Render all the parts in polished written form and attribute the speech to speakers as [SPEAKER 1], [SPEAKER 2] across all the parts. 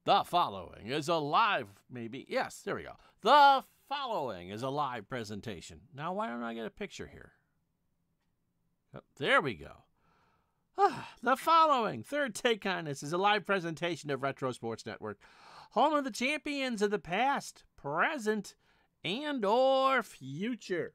[SPEAKER 1] The following is a live, maybe, yes, there we go. The following is a live presentation. Now, why don't I get a picture here? Oh, there we go. The following, third take on this, is a live presentation of Retro Sports Network, home of the champions of the past, present, and or future.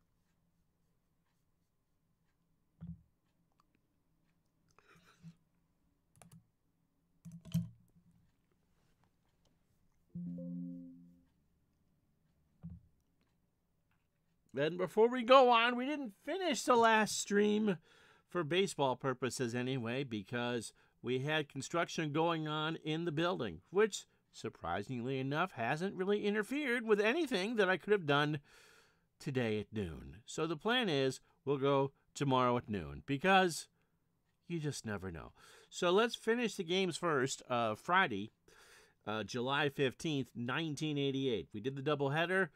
[SPEAKER 1] Then before we go on, we didn't finish the last stream for baseball purposes anyway, because we had construction going on in the building, which, surprisingly enough, hasn't really interfered with anything that I could have done today at noon. So the plan is we'll go tomorrow at noon, because you just never know. So let's finish the games first. Friday, July 15th, 1988. We did the doubleheader.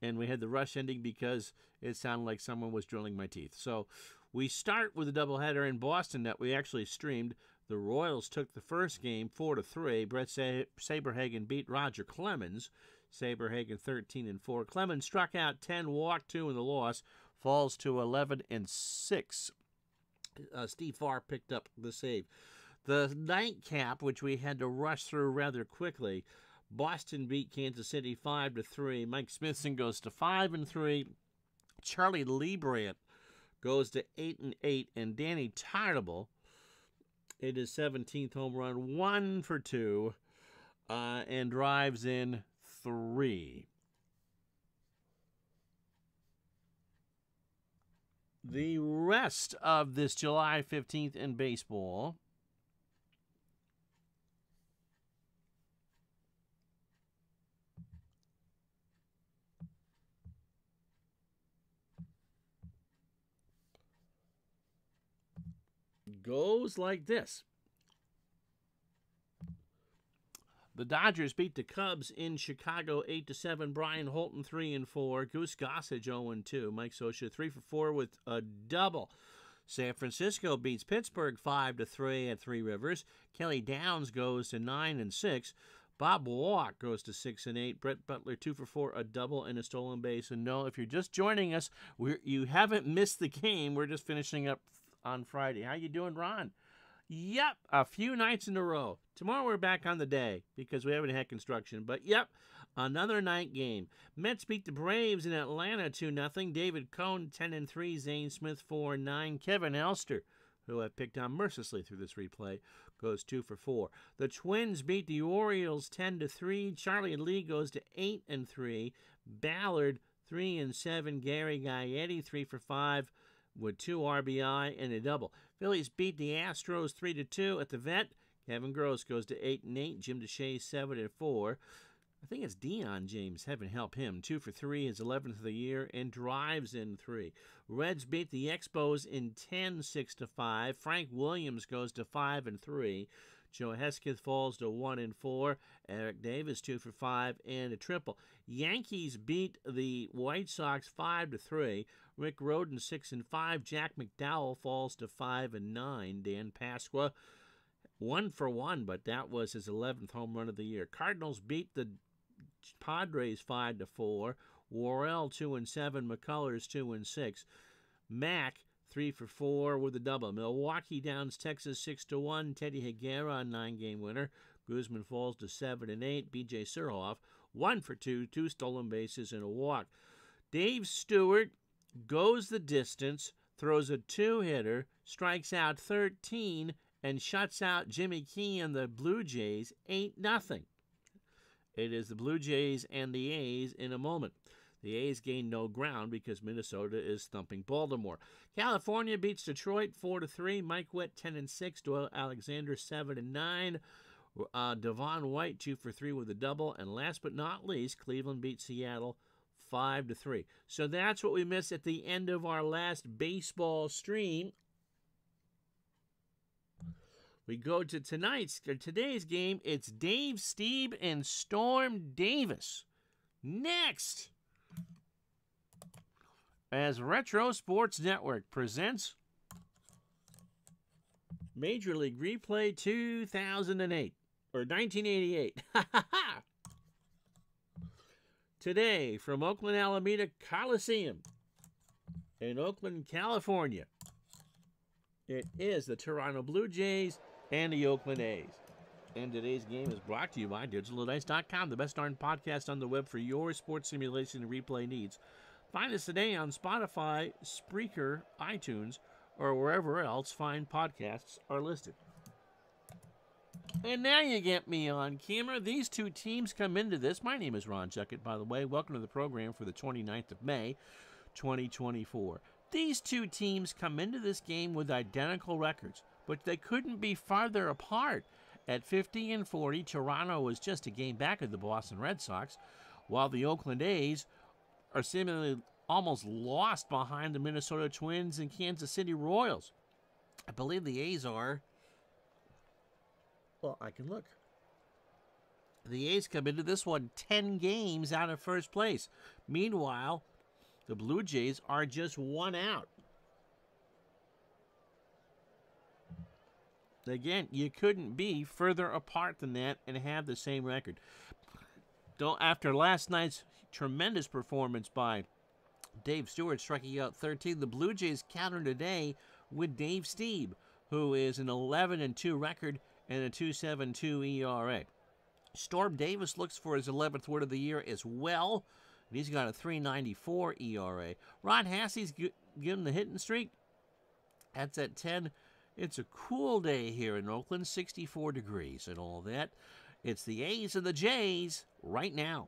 [SPEAKER 1] And we had the rush ending because it sounded like someone was drilling my teeth. So we start with a doubleheader in Boston that we actually streamed. The Royals took the first game 4-3. Brett Saberhagen beat Roger Clemens. Saberhagen 13-4. Clemens struck out 10, walked 2 in the loss. Falls to 11-6. Steve Farr picked up the save. The nightcap, which we had to rush through rather quickly. Boston beat Kansas City 5-3. Mike Smithson goes to 5-3. Charlie Leibrandt goes to 8-8, and Danny Tartable, it is 17th home run, 1 for 2, and drives in 3. The rest of this July 15th in baseball goes like this. The Dodgers beat the Cubs in Chicago 8-7. Brian Holton 3-4. Goose Gossage 0-2. Mike Scioscia 3-4 with a double. San Francisco beats Pittsburgh 5-3 at Three Rivers. Kelly Downs goes to 9-6. Bob Walk goes to 6-8. Brett Butler 2-4, a double and a stolen base. And no, if you're just joining us, you haven't missed the game. We're just finishing up on Friday. How you doing, Ron? Yep, a few nights in a row. Tomorrow we're back on the day because we haven't had construction. But yep, another night game. Mets beat the Braves in Atlanta 2-0. David Cone 10-3. Zane Smith 4-9. Kevin Elster, who I've picked on mercilessly through this replay, goes 2-4. The Twins beat the Orioles 10-3. Charlie Lee goes to 8-3. Ballard 3-7. Gary Gaetti 3-5. with 2 RBI and a double. Phillies beat the Astros 3-2 at the Vet. Kevin Gross goes to 8-8. Jim Deshaies 7-4. I think it's Dion James. Heaven help him. 2-3, his 11th of the year, and drives in 3. Reds beat the Expos in 10-6-5. Frank Williams goes to 5-3. Joe Hesketh falls to 1-4. Eric Davis 2-5 and a triple. Yankees beat the White Sox 5-3. Rick Rhoden 6-5. Jack McDowell falls to 5-9. Dan Pasqua 1-1, but that was his 11th home run of the year. Cardinals beat the Padres 5-4. Worrell 2-7. McCullers 2-6. Mack 3-4 with a double. Milwaukee downs Texas 6-1. Teddy Higuera, a 9-game winner. Guzman falls to 7-8. B.J. Surhoff 1-2, 2 stolen bases and a walk. Dave Stewart goes the distance, throws a 2-hitter, strikes out 13, and shuts out Jimmy Key and the Blue Jays 8-0. It is the Blue Jays and the A's in a moment. The A's gain no ground because Minnesota is thumping Baltimore. California beats Detroit 4-3. Mike Witt 10-6. Doyle Alexander 7-9. Devon White 2-3 with a double. And last but not least, Cleveland beats Seattle 5-3. So that's what we missed at the end of our last baseball stream. We go to today's game. It's Dave Stieb and Storm Davis. Next, as Retro Sports Network presents Major League Replay 2008. or 1988. Today, from Oakland Alameda Coliseum in Oakland, California, it is the Toronto Blue Jays and the Oakland A's. And today's game is brought to you by DigitalDice.com, the best darn podcast on the web for your sports simulation and replay needs. Find us today on Spotify, Spreaker, iTunes, or wherever else fine podcasts are listed. And now you get me on camera. These two teams come into this. My name is Ron Chuckett, by the way. Welcome to the program for the 29th of May, 2024. These two teams come into this game with identical records, but they couldn't be farther apart. At 50 and 40, Toronto was just a game back of the Boston Red Sox, while the Oakland A's are seemingly almost lost behind the Minnesota Twins and Kansas City Royals. I believe the A's are... Well, I can look. The A's come into this one 10 games out of first place. Meanwhile, the Blue Jays are just one out. Again, you couldn't be further apart than that and have the same record. After last night's tremendous performance by Dave Stewart striking out 13, the Blue Jays counter today with Dave Stieb, who is an 11-2 record and a 2.72 ERA. Storm Davis looks for his 11th win of the year as well, and he's got a 3.94 ERA. Ron Hassey's given the hitting streak. That's at 10. It's a cool day here in Oakland, 64 degrees and all that. It's the A's and the Jays right now.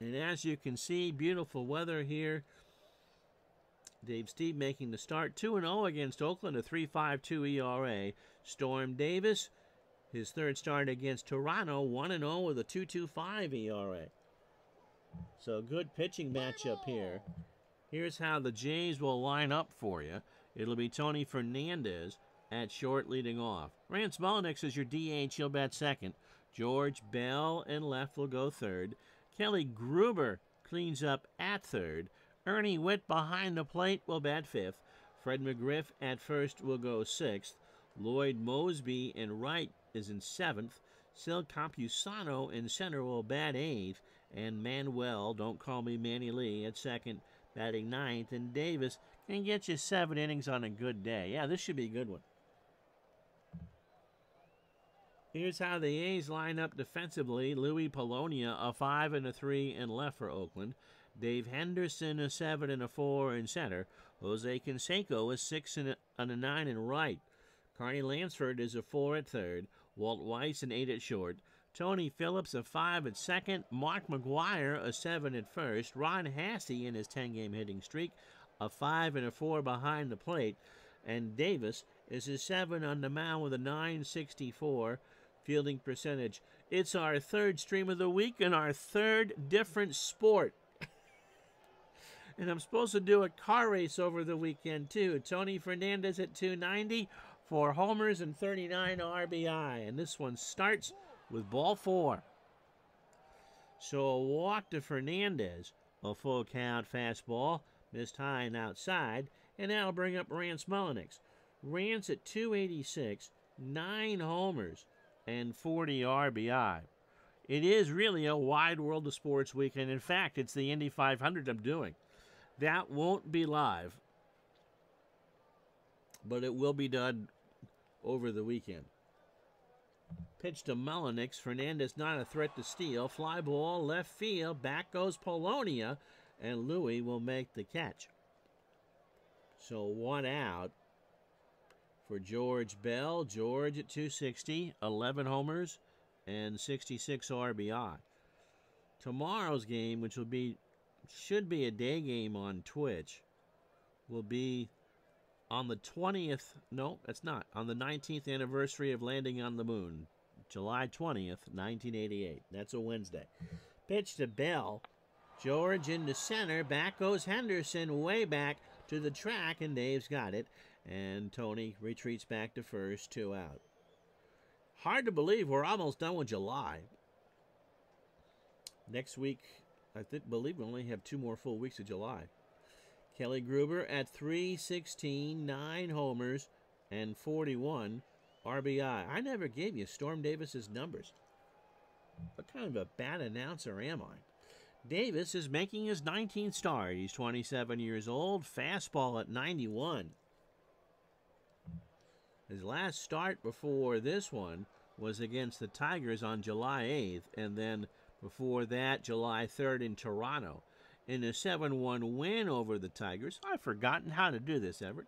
[SPEAKER 1] And as you can see, beautiful weather here. Dave Stieb making the start, 2-0 against Oakland, a 3.52 ERA. Storm Davis, his third start against Toronto, 1-0 with a 2.25 ERA. So good pitching matchup here. Here's how the Jays will line up for you. It'll be Tony Fernandez at short leading off. Rance Mulliniks is your DH, he'll bat second. George Bell and left will go third. Kelly Gruber cleans up at third. Ernie Witt behind the plate will bat fifth. Fred McGriff at first will go sixth. Lloyd Mosby in right is in seventh. Sil Campusano in center will bat eighth. And Manuel, don't call me Manny Lee, at second, batting ninth. And Davis can get you 7 innings on a good day. Yeah, this should be a good one. Here's how the A's line up defensively. Louis Polonia, a 5 and a 3 in left for Oakland. Dave Henderson, a 7 and a 4 in center. Jose Canseco, a 6 and a 9 in right. Carney Lansford is a 4 at third. Walt Weiss, an 8 at short. Tony Phillips, a 5 at second. Mark McGuire, a 7 at first. Ron Hassey in his 10-game hitting streak, a 5 and a 4 behind the plate. And Davis is a 7 on the mound with a 9.64 fielding percentage. It's our third stream of the week and our third different sport. And I'm supposed to do a car race over the weekend, too. Tony Fernandez at 290, 4 homers and 39 RBI. And this one starts with ball 4. So a walk to Fernandez, a full count fastball, missed high and outside, and that'll bring up Rance Mulliniks. Rance at 286, 9 homers, and 40 RBI. It is really a wide world of sports weekend. In fact, it's the Indy 500 I'm doing. That won't be live, but it will be done over the weekend. Pitch to Mulliniks. Fernandez not a threat to steal. Fly ball, left field. Back goes Polonia, and Louis will make the catch. So 1 out for George Bell. George at 260, 11 homers, and 66 RBI. Tomorrow's game, which should be a day game on Twitch, will be on the 20th. No, it's not. On the 19th anniversary of landing on the moon, July 20th, 1988. That's a Wednesday. Pitch to Bell. George into center. Back goes Henderson, way back to the track, and Dave's got it. And Tony retreats back to first, 2 out. Hard to believe we're almost done with July. Next week believe we only have 2 more full weeks of July. Kelly Gruber at 316, 9 homers, and 41 RBI. I never gave you Storm Davis's numbers. What kind of a bad announcer am I? Davis is making his 19th start. He's 27 years old. Fastball at 91. His last start before this one was against the Tigers on July 8th, and then before that, July 3rd in Toronto. In a 7-1 win over the Tigers, I've forgotten how to do this, Everett.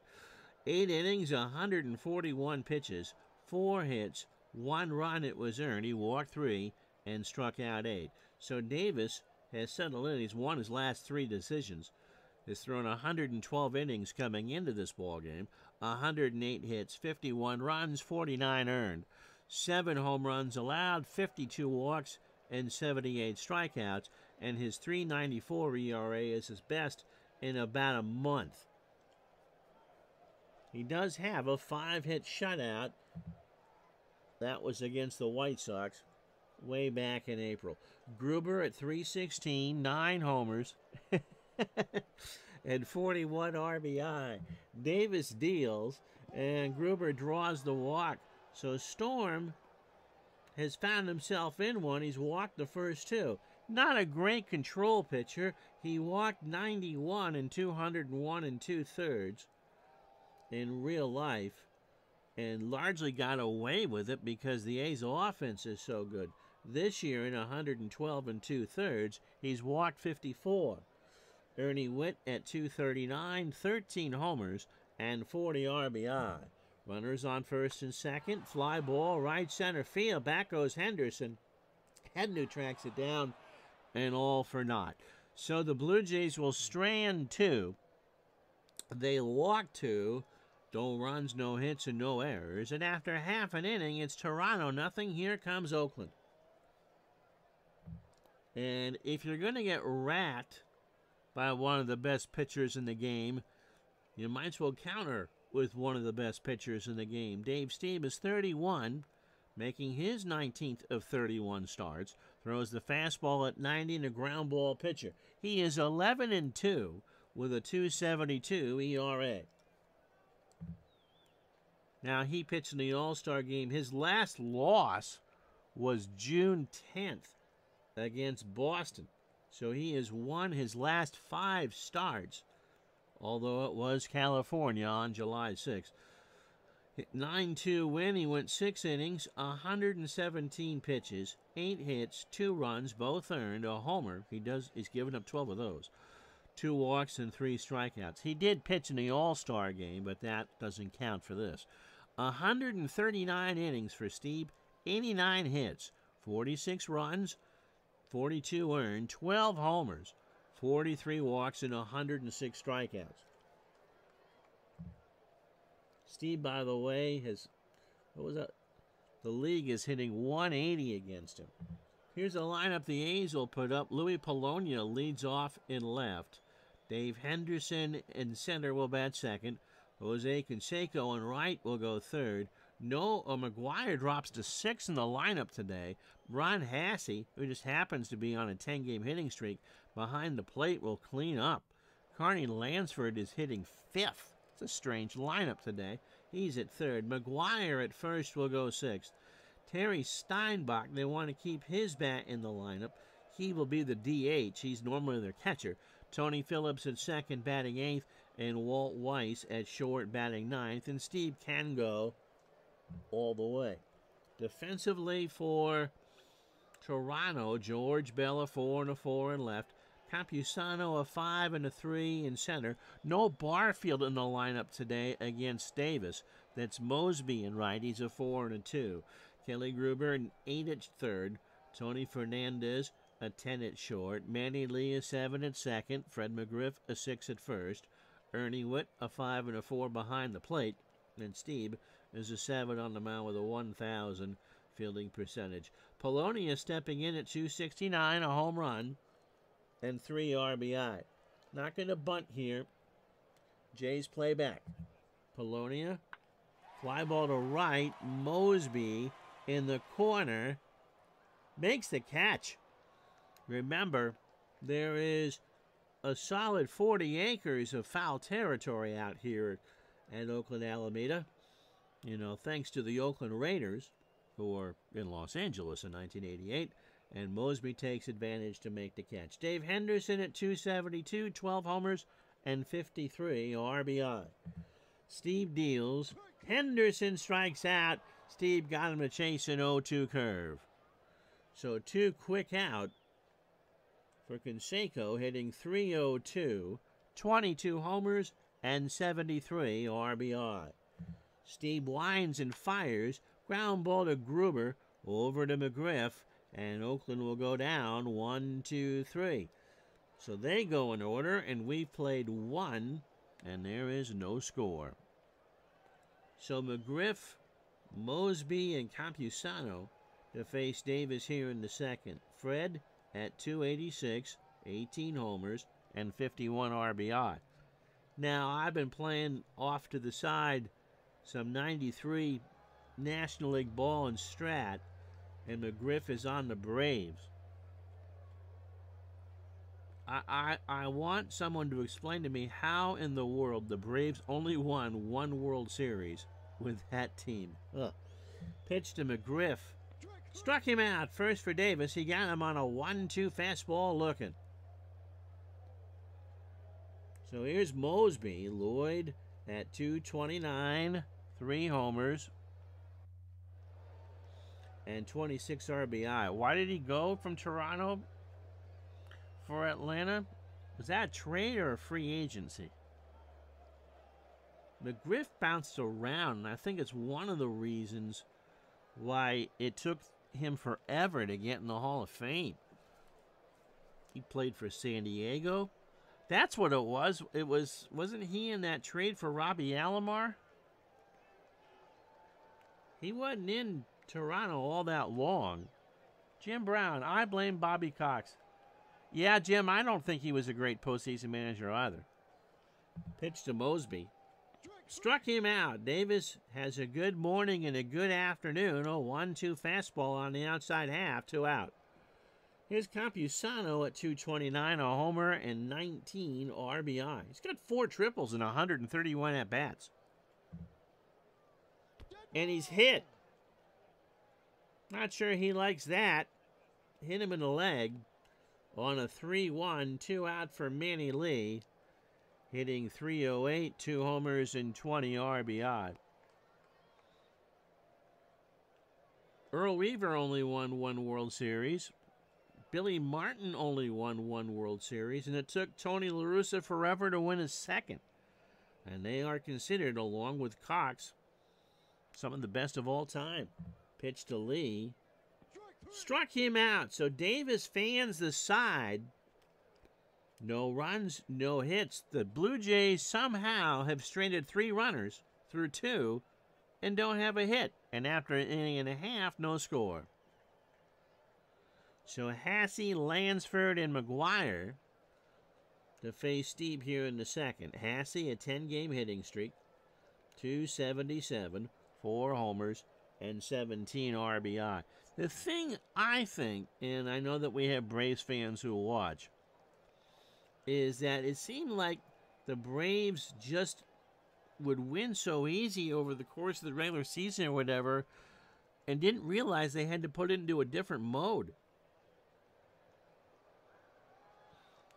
[SPEAKER 1] 8 innings, 141 pitches, 4 hits, 1 run it was earned. He walked 3 and struck out 8. So Davis has settled in. He's won his last 3 decisions. He's thrown 112 innings coming into this ballgame, 108 hits, 51 runs, 49 earned, 7 home runs allowed, 52 walks, and 78 strikeouts, and his 3.94 ERA is his best in about a month. He does have a 5-hit shutout. That was against the White Sox way back in April. Gruber at 316, 9 homers, and 41 RBI. Davis deals, and Gruber draws the walk. So Storm has found himself in one. He's walked the first 2. Not a great control pitcher. He walked 91 and 201 2/3 in real life, and largely got away with it because the A's offense is so good. This year in 112 2/3, he's walked 54. Ernie Whitt at 239, 13 homers, and 40 RBI. Runners on first and second. Fly ball, right center field. Back goes Henderson. Hednu tracks it down, and all for naught. So the Blue Jays will strand 2. They walk 2. No runs, no hits, and no errors. And after half an inning, it's Toronto nothing. Here comes Oakland. And if you're going to get racked by one of the best pitchers in the game, you might as well counter with one of the best pitchers in the game. Dave Stieb is 31, making his 19th of 31 starts. Throws the fastball at 90 and a ground ball pitcher. He is 11-2 with a 2.72 ERA. Now, he pitched in the All-Star game. His last loss was June 10th against Boston. So he has won his last 5 starts, although it was California on July 6th. 9-2 win. He went 6 innings, 117 pitches, 8 hits, 2 runs, both earned, a homer. He's given up 12 of those. 2 walks and 3 strikeouts. He did pitch in the All-Star game, but that doesn't count for this. 139 innings for Stieb, 89 hits, 46 runs, 42 earned, 12 homers, 43 walks, and 106 strikeouts. Stieb, by the way, the league is hitting 180 against him. Here's a lineup the A's will put up. Louis Polonia leads off in left. Dave Henderson in center will bat second. Jose Canseco in right will go third. Noah McGuire drops to 6 in the lineup today. Ron Hassey, who just happens to be on a 10-game hitting streak, behind the plate will clean up. Carney Lansford is hitting 5th. It's a strange lineup today. He's at third. McGuire at first will go 6th. Terry Steinbach, they want to keep his bat in the lineup. He will be the DH. He's normally their catcher. Tony Phillips at second, batting 8th, and Walt Weiss at short, batting 9th. And Stieb can go all the way. Defensively for Toronto, George Bell a 4 and a 4 in left. Campusano a 5 and a 3 in center. No Barfield in the lineup today against Davis. That's Mosby in right. He's a 4 and a 2. Kelly Gruber an 8 at third. Tony Fernandez a 10 at short. Manny Lee a 7 at second. Fred McGriff a 6 at first. Ernie Whitt a 5 and a 4 behind the plate. And Stieb is a 7 on the mound with a 1,000 fielding percentage. Polonia stepping in at 269, a home run, and 3 RBI. Not going to bunt here. Jays play back. Polonia, fly ball to right. Mosby in the corner makes the catch. Remember, There is a solid 40 acres of foul territory out here at Oakland Alameda. You know, thanks to the Oakland Raiders, who were in Los Angeles in 1988, and Mosby takes advantage to make the catch. Dave Henderson at 272, 12 homers, and 53 RBI. Steve deals. Henderson strikes out. Steve got him to chase an 0-2 curve. So 2 quick out for Canseco, hitting .302, 22 homers, and 73 RBI. Steve winds and fires. Ground ball to Gruber, over to McGriff, and Oakland will go down 1-2-3. So they go in order, and we've played 1, and there is no score. So McGriff, Mosby, and Campusano to face Davis here in the second. Fred at 286, 18 homers, and 51 RBI. Now, I've been playing off to the side some 93 National League ball and Strat, and McGriff is on the Braves. I want someone to explain to me how in the world the Braves only won 1 World Series with that team. Ugh. Pitch to McGriff. Struck him out. First for Davis. He got him on a 1-2 fastball looking. So here's Mosby. Lloyd at 229. 3 homers. And 26 RBI. Why did he go from Toronto for Atlanta? Was that a trade or a free agency? McGriff bounced around, and I think it's one of the reasons why it took him forever to get in the Hall of Fame. He played for San Diego. That's what it was. Wasn't he in that trade for Robbie Alomar? He wasn't in Toronto all that long. Jim Brown, I blame Bobby Cox. Yeah, Jim, I don't think he was a great postseason manager either. Pitch to Mosby. Struck him out. Davis has a good morning and a good afternoon. 1-2 fastball on the outside half, 2 out. Here's Campusano at 229, a homer and 19 RBI. He's got 4 triples and 131 at-bats. And he's hit. Not sure he likes that. Hit him in the leg on a 3-1, 2 out for Manny Lee. Hitting .308, 2 homers and 20 RBI. Earl Weaver only won 1 World Series. Billy Martin only won 1 World Series, and it took Tony La Russa forever to win his second. And they are considered, along with Cox, some of the best of all time. Pitch to Lee. Struck him out. So Davis fans the side. No runs, no hits. The Blue Jays somehow have stranded 3 runners through 2 and don't have a hit. And after an inning and a half, no score. So Hasse, Lansford, and McGuire to face Steve here in the second. Hasse, a 10-game hitting streak, 277, 4 homers, and 17 RBI. The thing I think, and I know that we have Braves fans who watch, is that it seemed like the Braves just would win so easy over the course of the regular season or whatever, and didn't realize they had to put it into a different mode.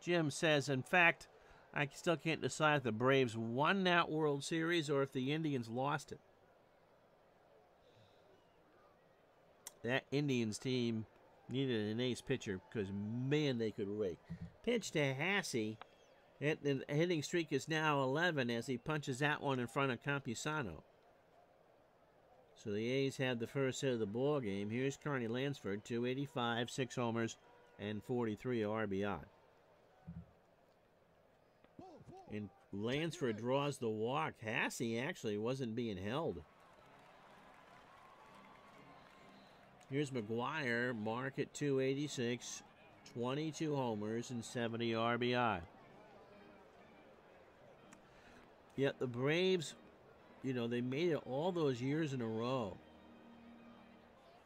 [SPEAKER 1] Jim says, in fact, I still can't decide if the Braves won that World Series or if the Indians lost it. That Indians team needed an ace pitcher because, man, they could rake. Pitch to Hasse. The hitting streak is now 11 as he punches that one in front of Campusano. So the A's have the first hit of the ball game. Here's Carney Lansford, 285, 6 homers, and 43 RBI. And Lansford draws the walk. Hasse actually wasn't being held. Here's McGuire, mark at 286, 22 homers and 70 RBI. Yet the Braves, you know, they made it all those years in a row.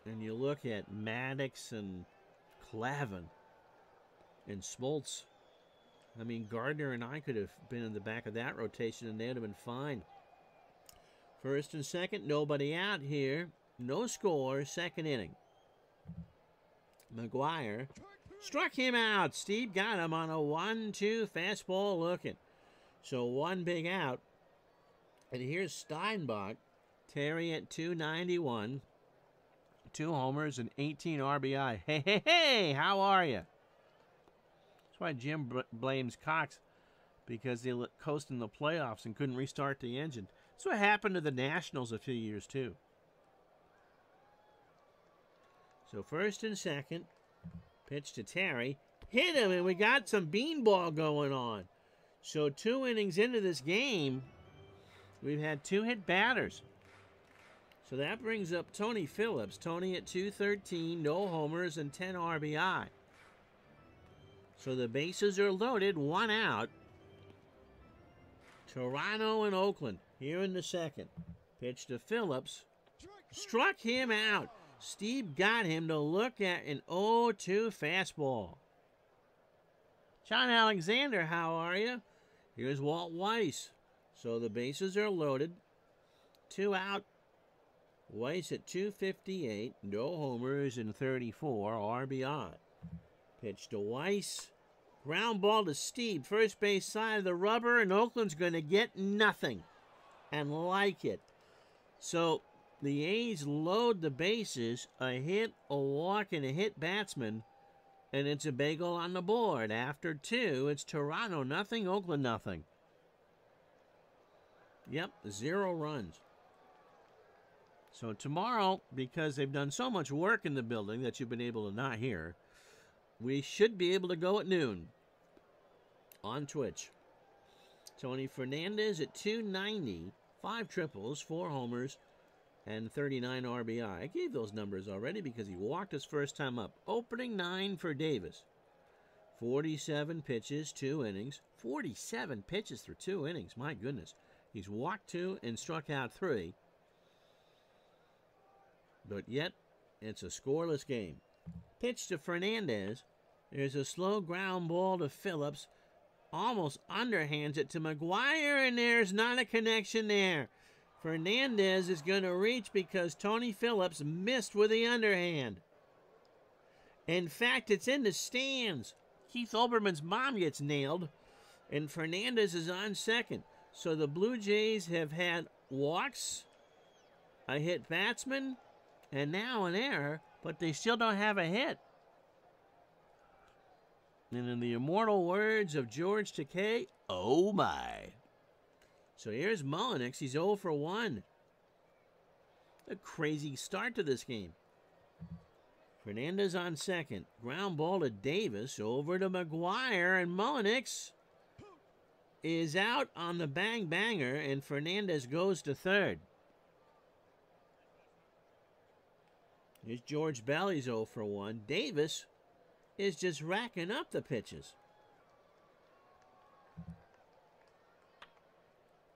[SPEAKER 1] And you look at Maddox and Clavin. And Smoltz. I mean, Gardner and I could have been in the back of that rotation, and they'd have been fine. First and second, nobody out here. No score, second inning. McGuire struck him out. Steve got him on a 1-2 fastball looking. So one big out. And here's Steinbach. Terry at 291. 2 homers and 18 RBI. Hey, hey, hey, how are you? That's why Jim blames Cox, because they coasted in the playoffs and couldn't restart the engine. That's what happened to the Nationals a few years, too. So first and second, pitch to Terry. Hit him, and we got some beanball going on. So 2 innings into this game, we've had 2 hit batters. So that brings up Tony Phillips. Tony at 213, no homers and 10 RBI. So the bases are loaded, 1 out. Toronto and Oakland here in the second. Pitch to Phillips. Struck him out. Steve got him to look at an 0-2 fastball. John Alexander, how are you? Here's Walt Weiss. So the bases are loaded. 2 out. Weiss at 258. No homers and 34 RBI. Pitch to Weiss. Ground ball to Steve. First base side of the rubber, and Oakland's going to get nothing. And like it. So the A's load the bases. A hit, a walk, and a hit batsman. And it's a bagel on the board. After 2, it's Toronto nothing, Oakland nothing. Yep, 0 runs. So tomorrow, because they've done so much work in the building that you've been able to not hear, we should be able to go at noon on Twitch. Tony Fernandez at 290, 5 triples, 4 homers, and 39 RBI. I gave those numbers already because he walked his first time up. Opening 9 for Davis. 47 pitches, 2 innings. 47 pitches through 2 innings. My goodness. He's walked 2 and struck out 3. But yet, it's a scoreless game. Pitch to Fernandez. There's a slow ground ball to Phillips. Almost underhands it to McGuire, and there's not a connection there. Fernandez is going to reach because Tony Phillips missed with the underhand. In fact, it's in the stands. Keith Olbermann's mom gets nailed, and Fernandez is on second. So the Blue Jays have had walks, a hit batsman, and now an error, but they still don't have a hit. And in the immortal words of George Takei, oh my. So here's Mullenix. He's 0 for 1. A crazy start to this game. Fernandez on second. Ground ball to Davis. Over to McGuire. And Mullenix is out on the bang banger. And Fernandez goes to third. Here's George Bell. He's 0 for 1. Davis is just racking up the pitches.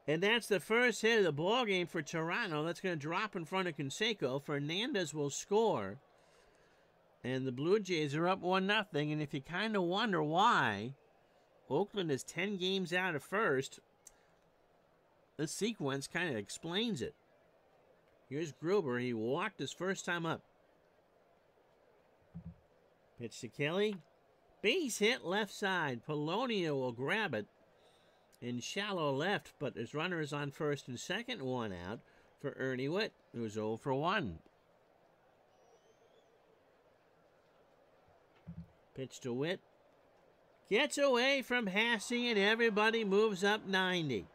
[SPEAKER 1] And that's the first hit of the ball game for Toronto. That's going to drop in front of Canseco. Fernandez will score. And the Blue Jays are up 1-0. And if you kind of wonder why, Oakland is 10 games out of first, this sequence kind of explains it. Here's Gruber. He walked his first time up. Pitch to Kelly. Base hit left side. Polonia will grab it in shallow left, but his runner is on first and second. 1 out for Ernie Witt, who's 0 for 1. Pitch to Witt. Gets away from Hassey, and everybody moves up 90.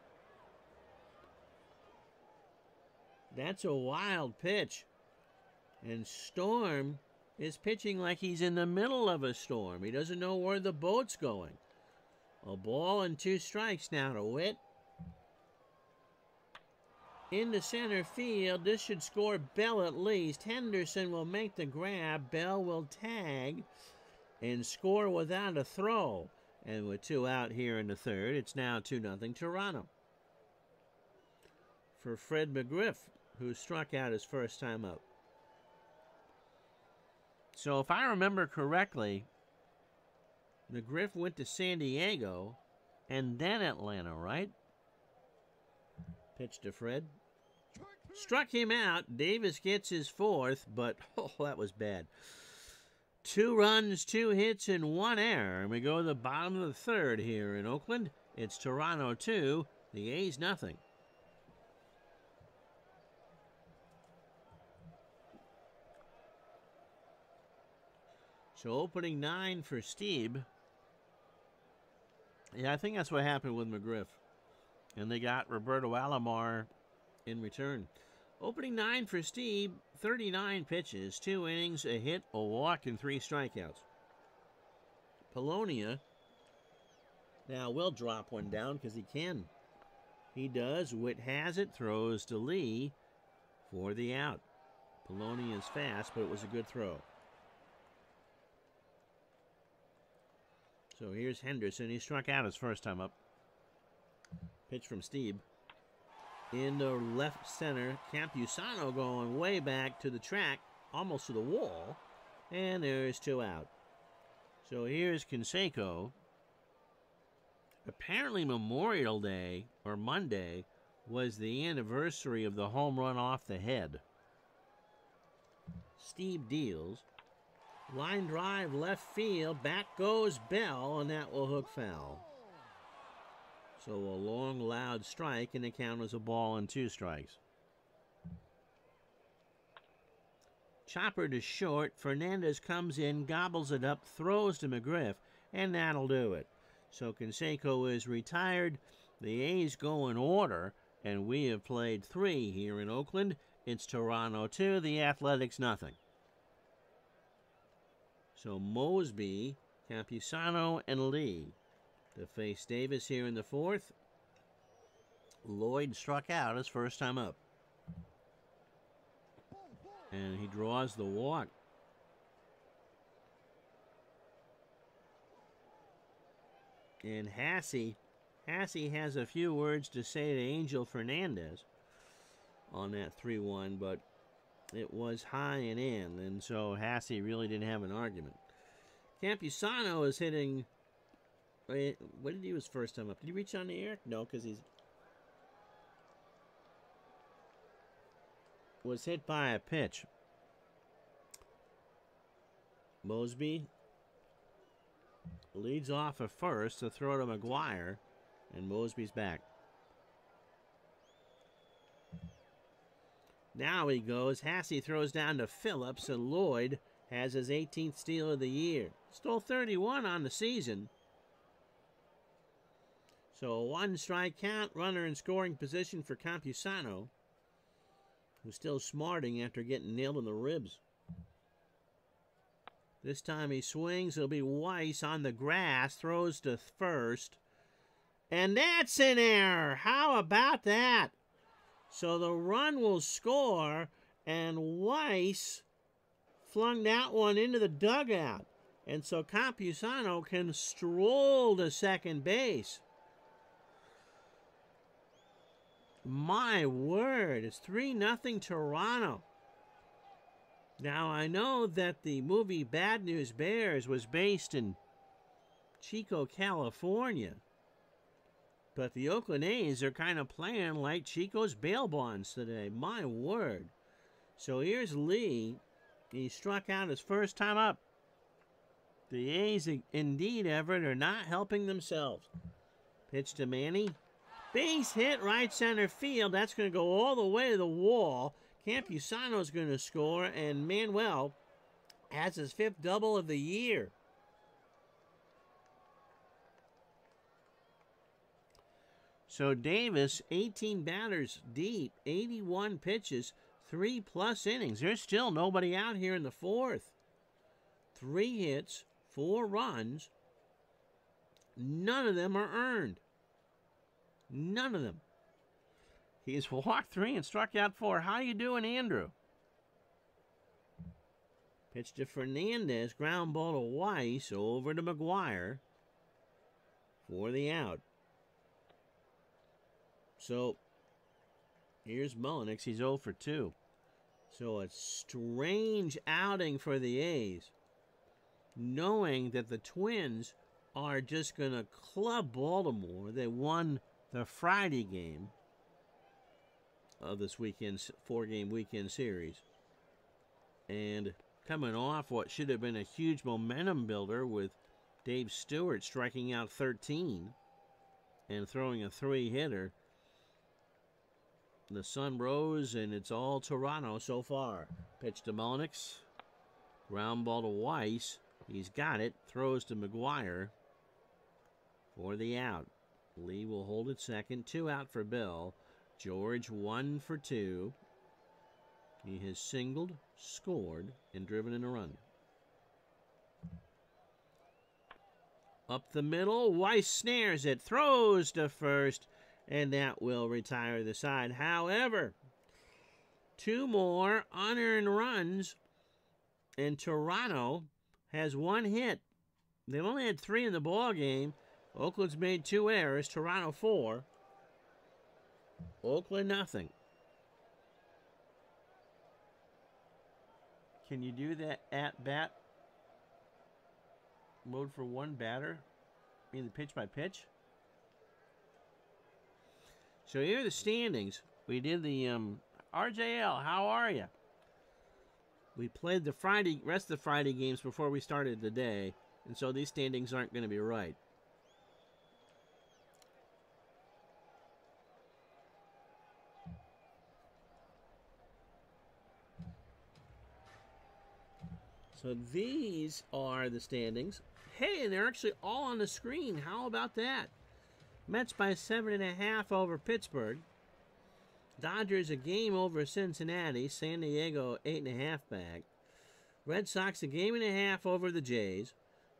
[SPEAKER 1] That's a wild pitch. And Storm is pitching like he's in the middle of a storm. He doesn't know where the boat's going. A ball and 2 strikes now to Witt. Into center field. This should score Bell at least. Henderson will make the grab. Bell will tag and score without a throw. And with 2 out here in the third, it's now 2-0 Toronto. For Fred McGriff, who struck out his first time up. So if I remember correctly, McGriff went to San Diego and then Atlanta, right? Pitch to Fred. Struck him out. Davis gets his fourth, but that was bad. 2 runs, 2 hits, and 1 error. And we go to the bottom of the third here in Oakland. It's Toronto 2, the A's nothing. So opening 9 for Steve. Yeah, I think that's what happened with McGriff. And they got Roberto Alomar in return. Opening 9 for Steve, 39 pitches, 2 innings, a hit, a walk, and 3 strikeouts. Polonia now will drop one down because he can. He does. Witt has it, throws to Lee for the out. Polonia is fast, but it was a good throw. So here's Henderson. He struck out his first time up. Pitch from Steve. In the left center, Campusano going way back to the track, almost to the wall. And there's 2 out. So here's Canseco. Apparently Memorial Day, or Monday, was the anniversary of the home run off the head. Steve deals. Line drive left field. Back goes Bell, and that will hook foul. So a long, loud strike, and the count is a ball and 2 strikes. Chopper to short. Fernandez comes in, gobbles it up, throws to McGriff, and that'll do it. So Canseco is retired. The A's go in order, and we have played 3 here in Oakland. It's Toronto 2, the Athletics nothing. So Mosby, Campusano, and Lee to face Davis here in the 4th. Lloyd struck out his first time up. And he draws the walk. And Hassey has a few words to say to Angel Fernandez on that 3-1, but it was high and in, and so Hassey really didn't have an argument. Campusano is hitting. What did he do his first time up? Did he reach on the air? No, because he was hit by a pitch. Mosby leads off at first to throw to McGuire, and Mosby's back. Now he goes. Hassey throws down to Phillips, and Lloyd has his 18th steal of the year. Stole 31 on the season. So a 1-strike count, runner in scoring position for Campusano, who's still smarting after getting nailed in the ribs. This time he swings. It'll be Weiss on the grass, throws to first. And that's an error. How about that? So the run will score, and Weiss flung that one into the dugout. And so Campusano can stroll to second base. My word, it's 3-0 Toronto. Now, I know that the movie Bad News Bears was based in Chico, California. But the Oakland A's are kind of playing like Chico's bail bonds today. My word. So here's Lee. He struck out his first time up. The A's, indeed, Everett, are not helping themselves. Pitch to Manny. Base hit right center field. That's going to go all the way to the wall. Campusano's going to score, and Manuel has his 5th double of the year. So Davis, 18 batters deep, 81 pitches, 3+ innings. There's still nobody out here in the 4th. 3 hits, 4 runs. None of them are earned. None of them. He's walked 3 and struck out 4. How you doing, Andrew? Pitch to Fernandez. Ground ball to Weiss. Over to McGuire for the out. So here's Mullenix. He's 0 for 2. So a strange outing for the A's, knowing that the Twins are just going to club Baltimore. They won the Friday game of this weekend's 4-game weekend series. And coming off what should have been a huge momentum builder with Dave Stewart striking out 13 and throwing a 3-hitter. The sun rose, and it's all Toronto so far. Pitch to Mullenix. Ground ball to Weiss. He's got it. Throws to McGuire for the out. Lee will hold it second. 2 out for Bill. George 1 for 2. He has singled, scored, and driven in a run. Up the middle. Weiss snares it. Throws to first. And that will retire the side. However, 2 more unearned runs, and Toronto has 1 hit. They've only had 3 in the ball game. Oakland's made 2 errors. Toronto 4. Oakland nothing. Can you do that at bat mode for 1 batter? I mean the pitch by pitch? So here are the standings. We did the RJL. How are you? We played the rest of the Friday games before we started the day, and so these standings aren't going to be right. So these are the standings. Hey, and they're actually all on the screen. How about that? Mets by 7.5 over Pittsburgh. Dodgers a game over Cincinnati. San Diego 8.5 back. Red Sox a game and a half over the Jays.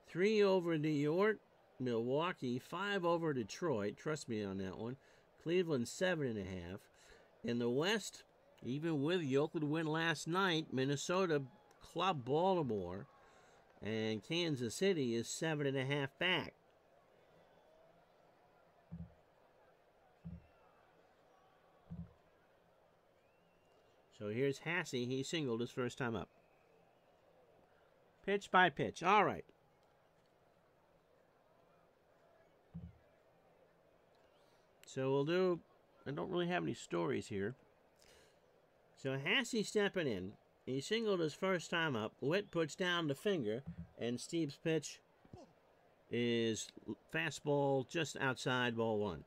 [SPEAKER 1] 3 over New York. Milwaukee 5 over Detroit. Trust me on that one. Cleveland 7.5. In the West, even with the Oakland win last night, Minnesota clubbed Baltimore. And Kansas City is 7.5 back. So here's Hasse. He singled his first time up. Pitch by pitch. All right. So we'll do... I don't really have any stories here. So Hasse stepping in. He singled his first time up. Witt puts down the finger. And Steve's pitch is fastball just outside ball 1.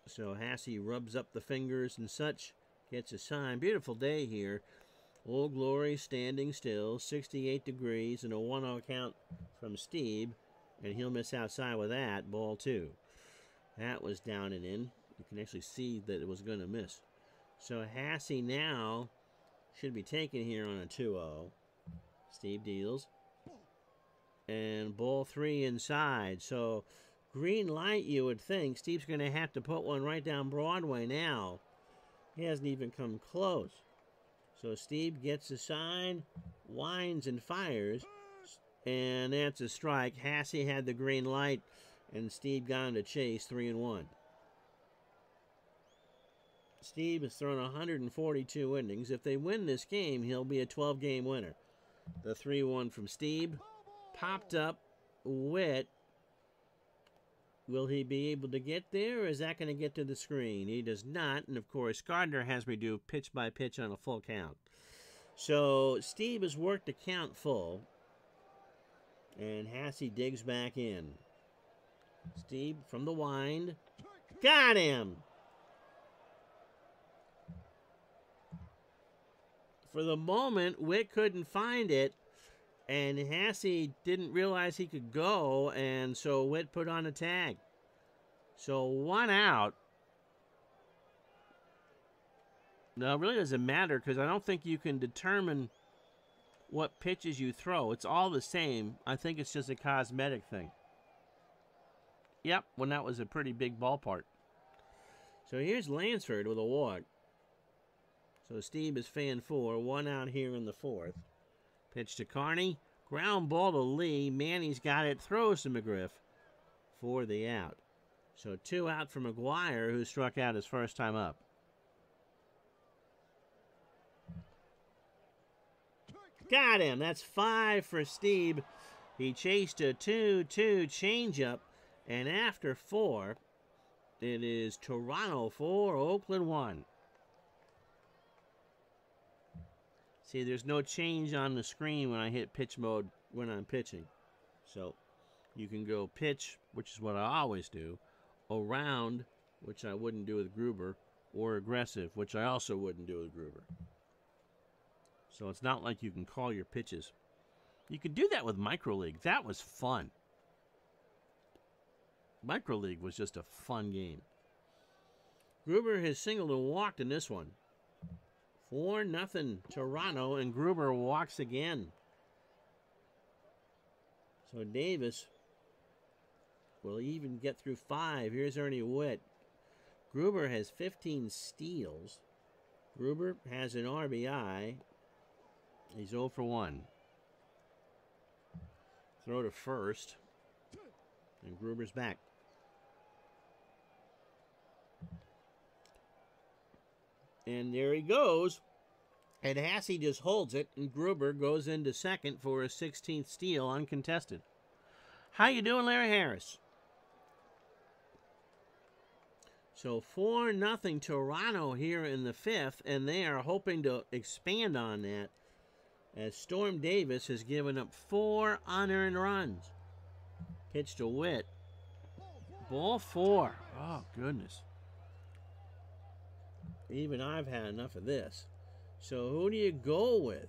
[SPEAKER 1] So Hasse rubs up the fingers and such, gets a sign. Beautiful day here. Old Glory standing still, 68 degrees, and a 1-0 count from Steve. And he'll miss outside with that, ball 2. That was down and in. You can actually see that it was going to miss. So Hasse now should be taken here on a 2-0. Steve deals. And ball 3 inside. So... green light, you would think. Steve's going to have to put one right down Broadway now. He hasn't even come close. So Steve gets a sign, winds and fires, and that's a strike. Hasse had the green light, and Steve got on to chase 3-1. Steve has thrown 142 innings. If they win this game, he'll be a 12-game winner. The 3-1 from Steve. Popped up. Witt. Will he be able to get there, or is that going to get to the screen? He does not, and of course, Gardner has me do pitch by pitch on a full count. So, Steve has worked the count full, and Hasse digs back in. Steve from the wind. Got him! For the moment, Witt couldn't find it, and Hasse didn't realize he could go, and so Witt put on a tag. So 1 out. Now, it really doesn't matter because I don't think you can determine what pitches you throw. It's all the same. I think it's just a cosmetic thing. Yep, well, that was a pretty big ballpark. So here's Lansford with a walk. So Steve is fan 4. 1 out here in the 4th. Pitch to Carney. Ground ball to Lee. Manny's got it. Throws to McGriff for the out. So 2 out for McGuire, who struck out his first time up. Got him. That's 5 for Steve. He chased a 2-2 changeup, and after 4, it is Toronto 4, Oakland 1. See, there's no change on the screen when I hit pitch mode when I'm pitching. So you can go pitch, which is what I always do, around, which I wouldn't do with Gruber, or aggressive, which I also wouldn't do with Gruber. So it's not like you can call your pitches. You could do that with Micro League. That was fun. Micro League was just a fun game. Gruber has singled and walked in this one. 4-0 Toronto, and Gruber walks again. So Davis will even get through 5. Here's Ernie Witt. Gruber has 15 steals. Gruber has an RBI. He's 0 for 1. Throw to first. And Gruber's back. And there he goes. And Hasse just holds it, and Gruber goes into second for a 16th steal uncontested. How you doing, Larry Harris? So 4-0 Toronto here in the 5th, and they are hoping to expand on that as Storm Davis has given up 4 unearned runs. Pitch to Witt. Ball 4. Oh, goodness. Even I've had enough of this. So who do you go with?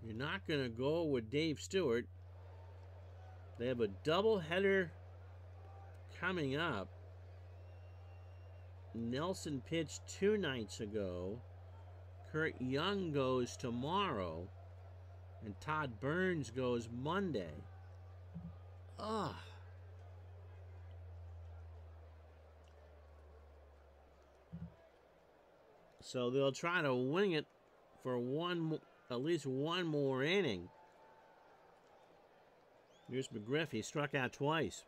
[SPEAKER 1] You're not going to go with Dave Stewart. They have a doubleheader coming up. Nelson pitched 2 nights ago. Kurt Young goes tomorrow. And Todd Burns goes Monday. Ugh. So they'll try to wing it for at least one more inning. Here's McGriff. He struck out twice.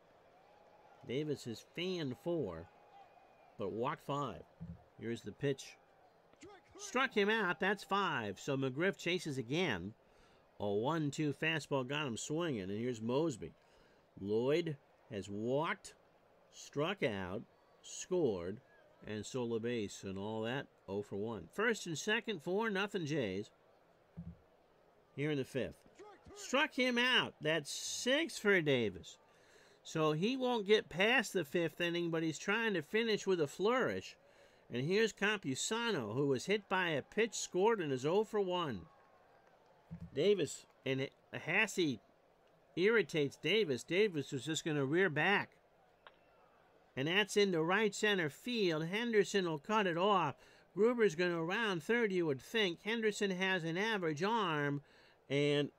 [SPEAKER 1] Davis has fanned 4, but walked 5. Here's the pitch. Struck him out. That's 5. So McGriff chases again. A 1-2 fastball got him swinging. And here's Mosby. Lloyd has walked, struck out, scored, and stole a base, and all that 0 for 1. First and second, 4-0 Jays. Here in the 5th. Struck him out. That's 6 for Davis. So he won't get past the 5th inning, but he's trying to finish with a flourish. And here's Campusano, who was hit by a pitch, scored, and is 0 for 1. Davis, and Hasse irritates Davis. Davis was just going to rear back. And that's into right center field. Henderson will cut it off. Gruber's going to round third, you would think. Henderson has an average arm. And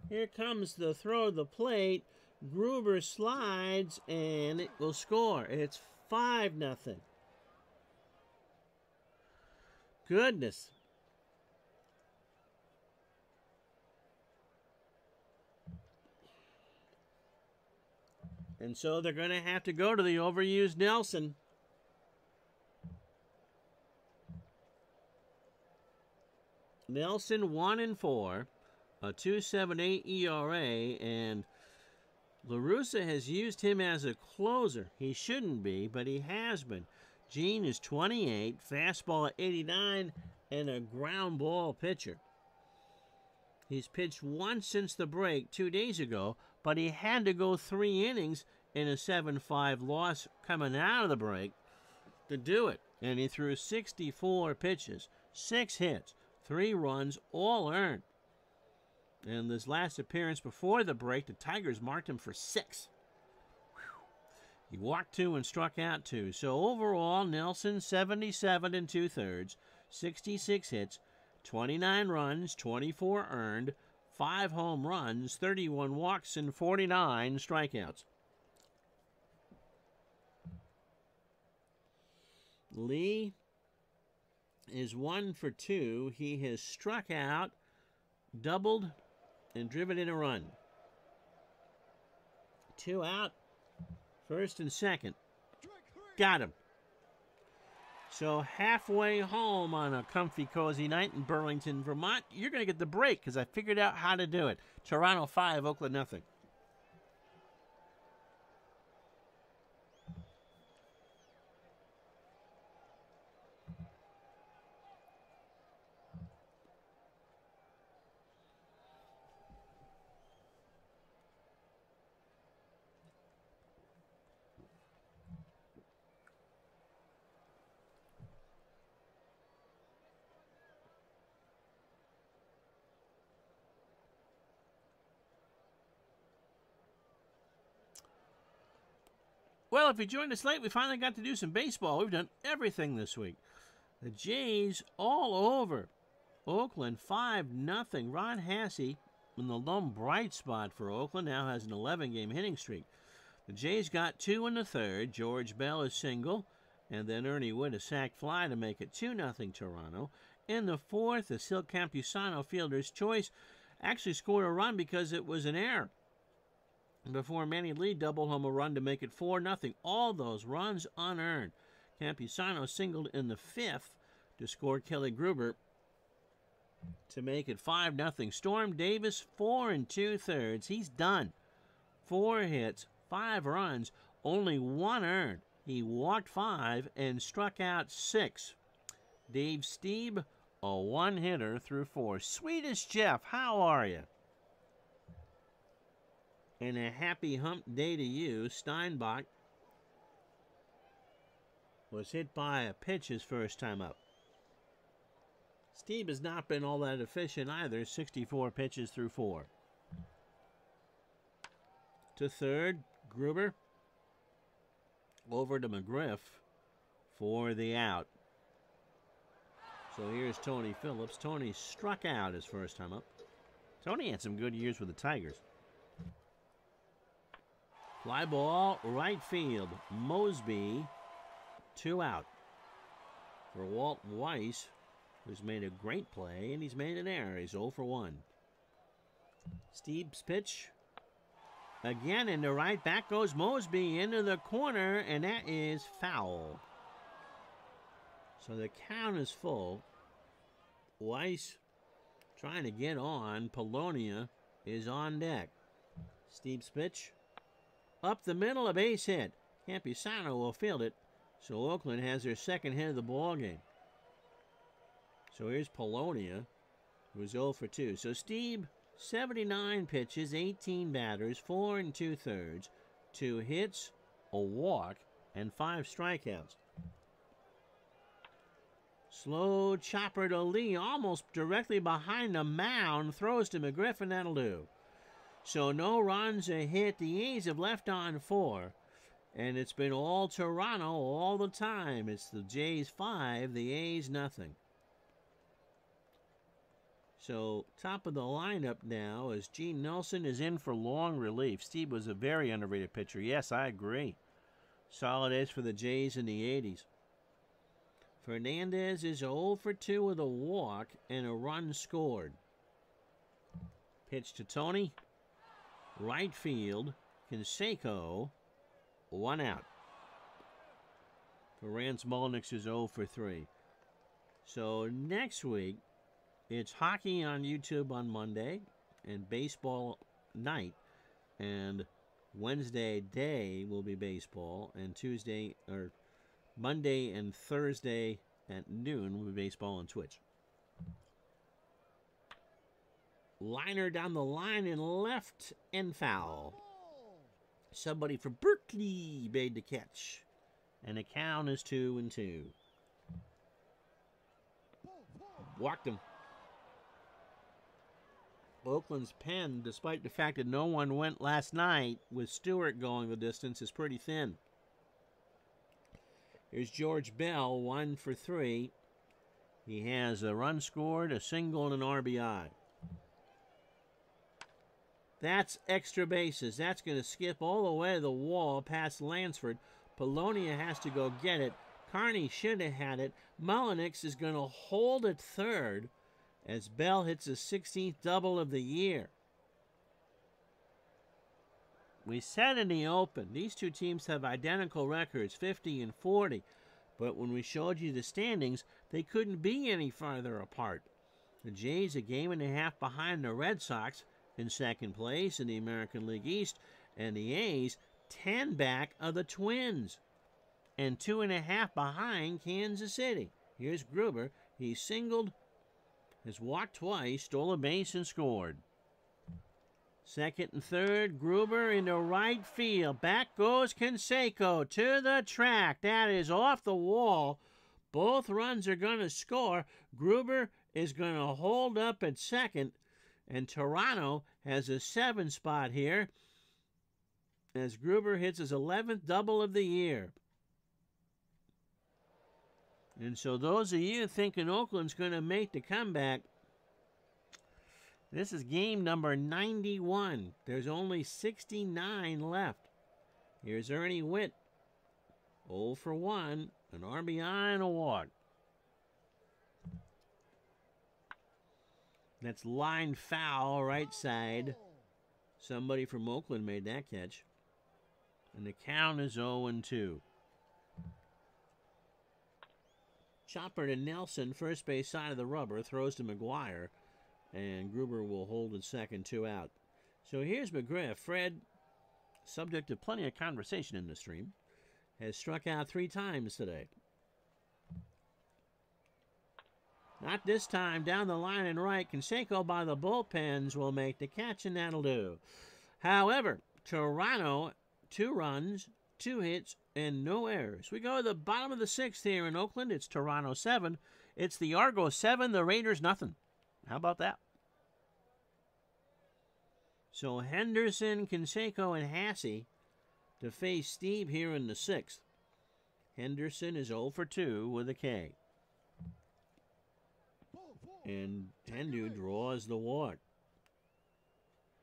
[SPEAKER 1] here comes the throw to the plate. Gruber slides, and it will score. It's 5-0. Goodness. And so they're going to have to go to the overused Nelson. Nelson 1-4, a 2.78 ERA, and La Russa has used him as a closer. He shouldn't be, but he has been. Gene is 28, fastball at 89, and a ground ball pitcher. He's pitched once since the break 2 days ago, but he had to go 3 innings in a 7-5 loss coming out of the break to do it. And he threw 64 pitches, 6 hits, 3 runs, all earned. And this last appearance before the break, the Tigers marked him for 6. He walked 2 and struck out 2. So overall, Nelson 77 2/3, 66 hits, 29 runs, 24 earned, 5 home runs, 31 walks, and 49 strikeouts. Lee is 1 for 2. He has struck out, doubled, and driven in a run. 2 out, first and second. Got him. So halfway home on a comfy, cozy night in Burlington, Vermont, you're going to get the break because I figured out how to do it. Toronto 5, Oakland nothing. Well, if you joined us late, we finally got to do some baseball. We've done everything this week. The Jays all over. Oakland 5-0. Ron Hassey, in the lone bright spot for Oakland, now has an 11-game hitting streak. The Jays got 2 in the third. George Bell is single, and then Ernie Wood a sac fly to make it 2-0 Toronto. In the fourth, the Sil Campusano fielder's choice actually scored a run because it was an error before Manny Lee doubled home a run to make it 4-0. All those runs unearned. Campusano singled in the fifth to score Kelly Gruber to make it 5-0. Storm Davis, 4 2/3. He's done. 4 hits, 5 runs, only 1 earned. He walked 5 and struck out 6. Dave Stieb, a 1-hitter through 4. Swedish Jeff, how are you? And a happy hump day to you. Steinbach was hit by a pitch his first time up. Steve has not been all that efficient either. 64 pitches through 4. To third, Gruber. Over to McGriff for the out. So here's Tony Phillips. Tony struck out his first time up. Tony had some good years with the Tigers. Fly ball, right field. Mosby, 2 out. For Walt Weiss, who's made a great play, and he's made an error. He's 0 for 1. Steve's pitch. Again into right. Back goes Mosby into the corner, and that is foul. So the count is full. Weiss trying to get on. Polonia is on deck. Steve's pitch. Up the middle, a base hit. Campusano will field it. So Oakland has their second hit of the ball game. So here's Polonia, who's 0 for 2. So Steve, 79 pitches, 18 batters, 4 2/3, 2 hits, a walk, and 5 strikeouts. Slow chopper to Lee, almost directly behind the mound, throws to McGriff, and that'll do. So no runs, a hit. The A's have left on 4. And it's been all Toronto all the time. It's the Jays 5, the A's nothing. So top of the lineup now is Gene Nelson is in for long relief. Steve was a very underrated pitcher. Yes, I agree. Solid edge for the Jays in the 80s. Fernandez is 0 for 2 with a walk and a run scored. Pitch to Tony. Right field, Canseco, 1 out. For Rance Mulliniks is 0 for 3. So next week, it's hockey on YouTube on Monday and baseball night. And Wednesday day will be baseball, and Monday and Thursday at noon will be baseball on Twitch. Liner down the line and left and foul. Somebody from Berkeley made the catch. And the count is 2 2. Walked him. Oakland's pen, despite the fact that no one went last night, with Stewart going the distance, is pretty thin. Here's George Bell, 1 for 3. He has a run scored, a single, and an RBI. That's extra bases. That's going to skip all the way to the wall past Lansford. Polonia has to go get it. Carney should have had it. Mulliniks is going to hold at third as Bell hits his 16th double of the year. We said in the open, these two teams have identical records, 50 and 40. But when we showed you the standings, they couldn't be any farther apart. The Jays a game and a half behind the Red Sox in second place in the American League East, and the A's 10 back of the Twins and 2.5 behind Kansas City. Here's Gruber. He singled, has walked twice, stole a base, and scored. Second and third, Gruber into right field. Back goes Canseco to the track. That is off the wall. Both runs are going to score. Gruber is going to hold up at second, and Toronto has a 7 spot here as Gruber hits his 11th double of the year. And so those of you thinking Oakland's going to make the comeback, this is game number 91. There's only 69 left. Here's Ernie Whitt. 0 for 1, an RBI and a walk. That's line foul, right side. Somebody from Oakland made that catch. And the count is 0-2. Chopper to Nelson, first base side of the rubber, throws to McGuire, and Gruber will hold at second, 2 out. So here's McGriff. Fred, subject to plenty of conversation in the stream, has struck out 3 times today. Not this time. Down the line and right, Canseco by the bullpens will make the catch, and that'll do. However, Toronto, 2 runs, 2 hits, and no errors. We go to the bottom of the 6th here in Oakland. It's Toronto 7. It's the Argos 7, the Raiders nothing. How about that? So Henderson, Canseco, and Hasse to face Steve here in the 6th. Henderson is 0 for 2 with a K. And Hendu draws the walk.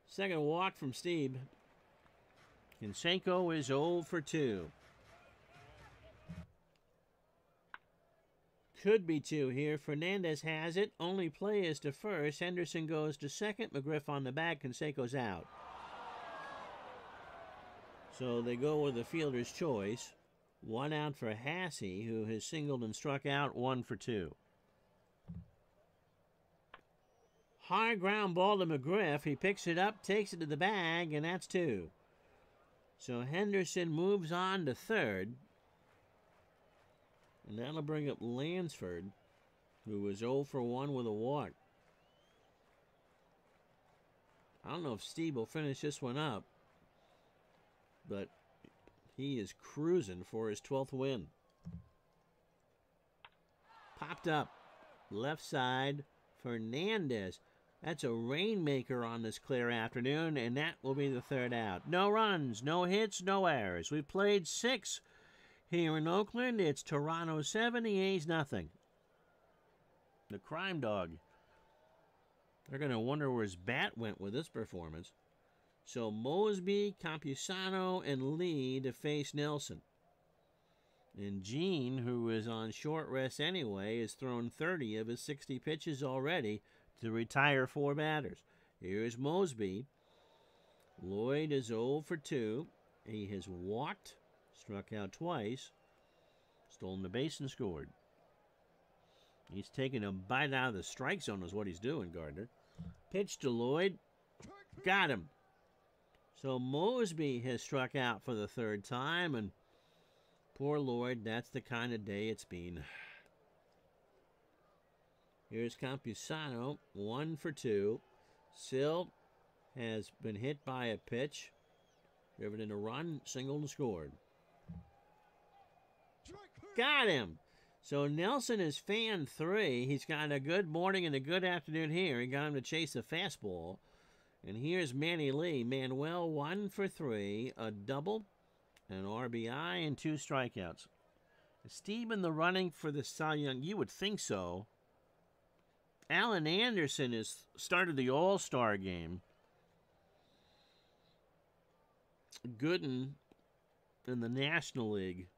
[SPEAKER 1] Second walk from Steve. Canseco is 0 for 2. Could be 2 here. Fernandez has it. Only play is to first. Henderson goes to second. McGriff on the bag. Canseco's out. So they go with the fielder's choice. 1 out for Hasse, who has singled and struck out. 1 for 2. High ground ball to McGriff. He picks it up, takes it to the bag, and that's 2. So Henderson moves on to third. And that'll bring up Lansford, who was 0 for 1 with a walk. I don't know if Steve will finish this one up, but he is cruising for his 12th win. Popped up. Left side, Fernandez. That's a rainmaker on this clear afternoon, and that will be the 3rd out. No runs, no hits, no errors. We've played 6 here in Oakland. It's Toronto 7, the A's nothing. The crime dog. They're going to wonder where his bat went with this performance. So Mosby, Campusano, and Lee to face Nelson. And Gene, who is on short rest anyway, has thrown 30 of his 60 pitches already to retire 4 batters. Here's Mosby. Lloyd is 0 for 2. He has walked, struck out twice, stolen the base, and scored. He's taking a bite out of the strike zone is what he's doing, Gardner. Pitch to Lloyd. Got him. So Mosby has struck out for the 3rd time, and poor Lloyd, that's the kind of day it's been. Here's Campusano, 1 for 2. Sill has been hit by a pitch, driven in a run, singled and scored. Got him. So Nelson is fan 3. He's got a good morning and a good afternoon here. He got him to chase a fastball. And here's Manny Lee. Manuel 1 for 3, a double, an RBI, and 2 strikeouts. Is Steve in the running for the Cy Young? You would think so. Alan Anderson has started the All-Star game. Gooden in the National League,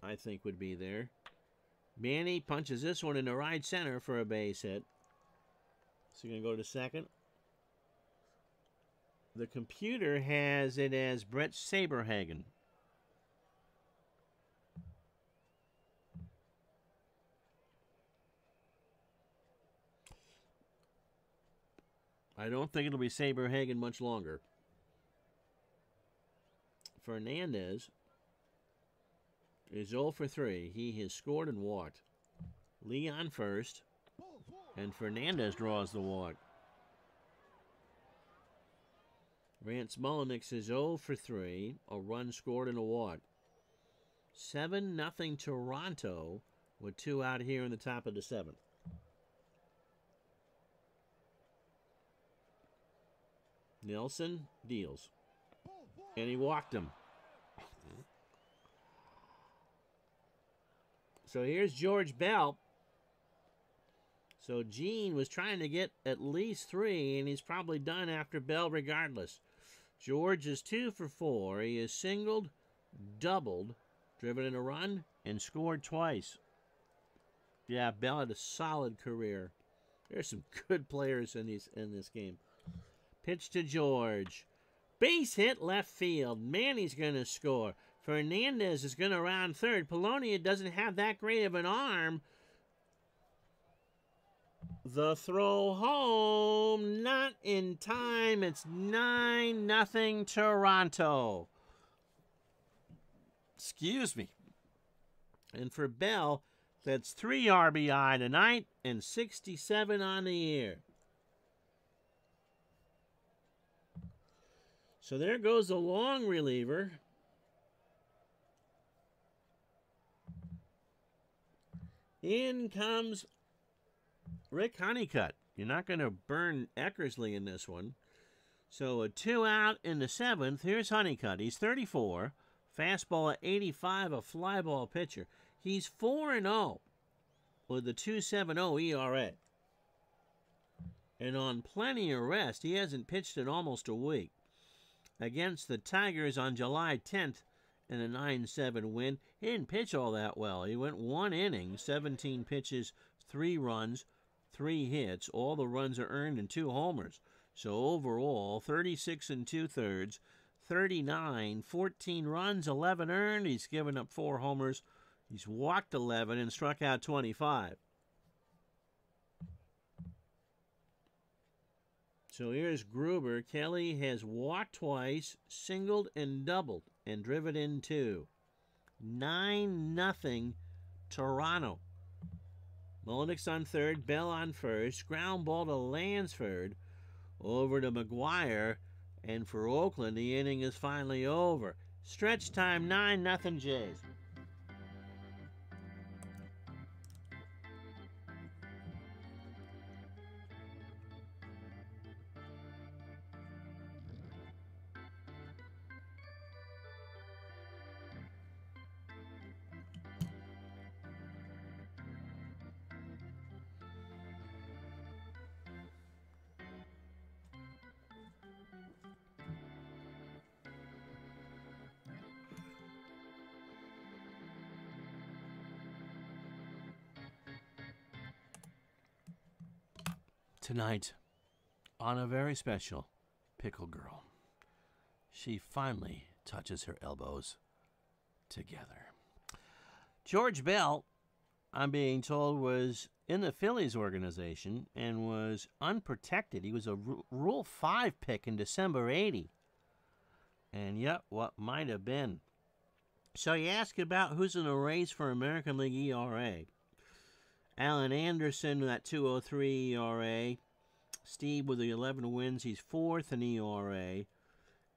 [SPEAKER 1] I think, would be there. Manny punches this one into right center for a base hit. So you're going to go to second. The computer has it as Brett Saberhagen. I don't think it'll be Saberhagen much longer. Fernandez is 0 for 3. He has scored and walked. Leon first, and Fernandez draws the walk. Rance Mulliniks is 0 for 3. A run scored and a walk. 7-0 Toronto with 2 out here in the top of the 7th. Nelson deals. And he walked him. So here's George Bell. So Gene was trying to get at least 3, and he's probably done after Bell regardless. George is 2 for 4. He is singled, doubled, driven in a run, and scored twice. Yeah, Bell had a solid career. There's some good players in this game. Pitch to George. Base hit left field. Manny's going to score. Fernandez is going to round third. Polonia doesn't have that great of an arm. The throw home, not in time. It's 9-0 Toronto. Excuse me. And for Bell, that's 3 RBI tonight and 67 on the year. So there goes the long reliever. In comes Rick Honeycutt. You're not going to burn Eckersley in this one. So a 2 out in the 7th. Here's Honeycutt. He's 34. Fastball at 85, a fly ball pitcher. He's 4-0 with a 2.70 ERA. And on plenty of rest, he hasn't pitched in almost a week. Against the Tigers on July 10th in a 9-7 win. He didn't pitch all that well. He went 1 inning, 17 pitches, 3 runs, 3 hits. All the runs are earned and 2 homers. So overall, 36 2/3, 39, 14 runs, 11 earned. He's given up 4 homers. He's walked 11 and struck out 25. So here's Gruber. Kelly has walked twice, singled and doubled, and driven in 2. 9-0 Toronto. Mulliniks on third, Bell on first. Ground ball to Lansford. Over to McGuire. And for Oakland, the inning is finally over. Stretch time, 9-0 Jays. Tonight, on a very special Pickle Girl, she finally touches her elbows together. George Bell, I'm being told, was in the Phillies organization and was unprotected. He was a Rule 5 pick in December 80. And yet, what might have been. So you ask about who's in the race for American League ERA. Alan Anderson, that 2.03 ERA. Steve with the 11 wins. He's 4th in ERA.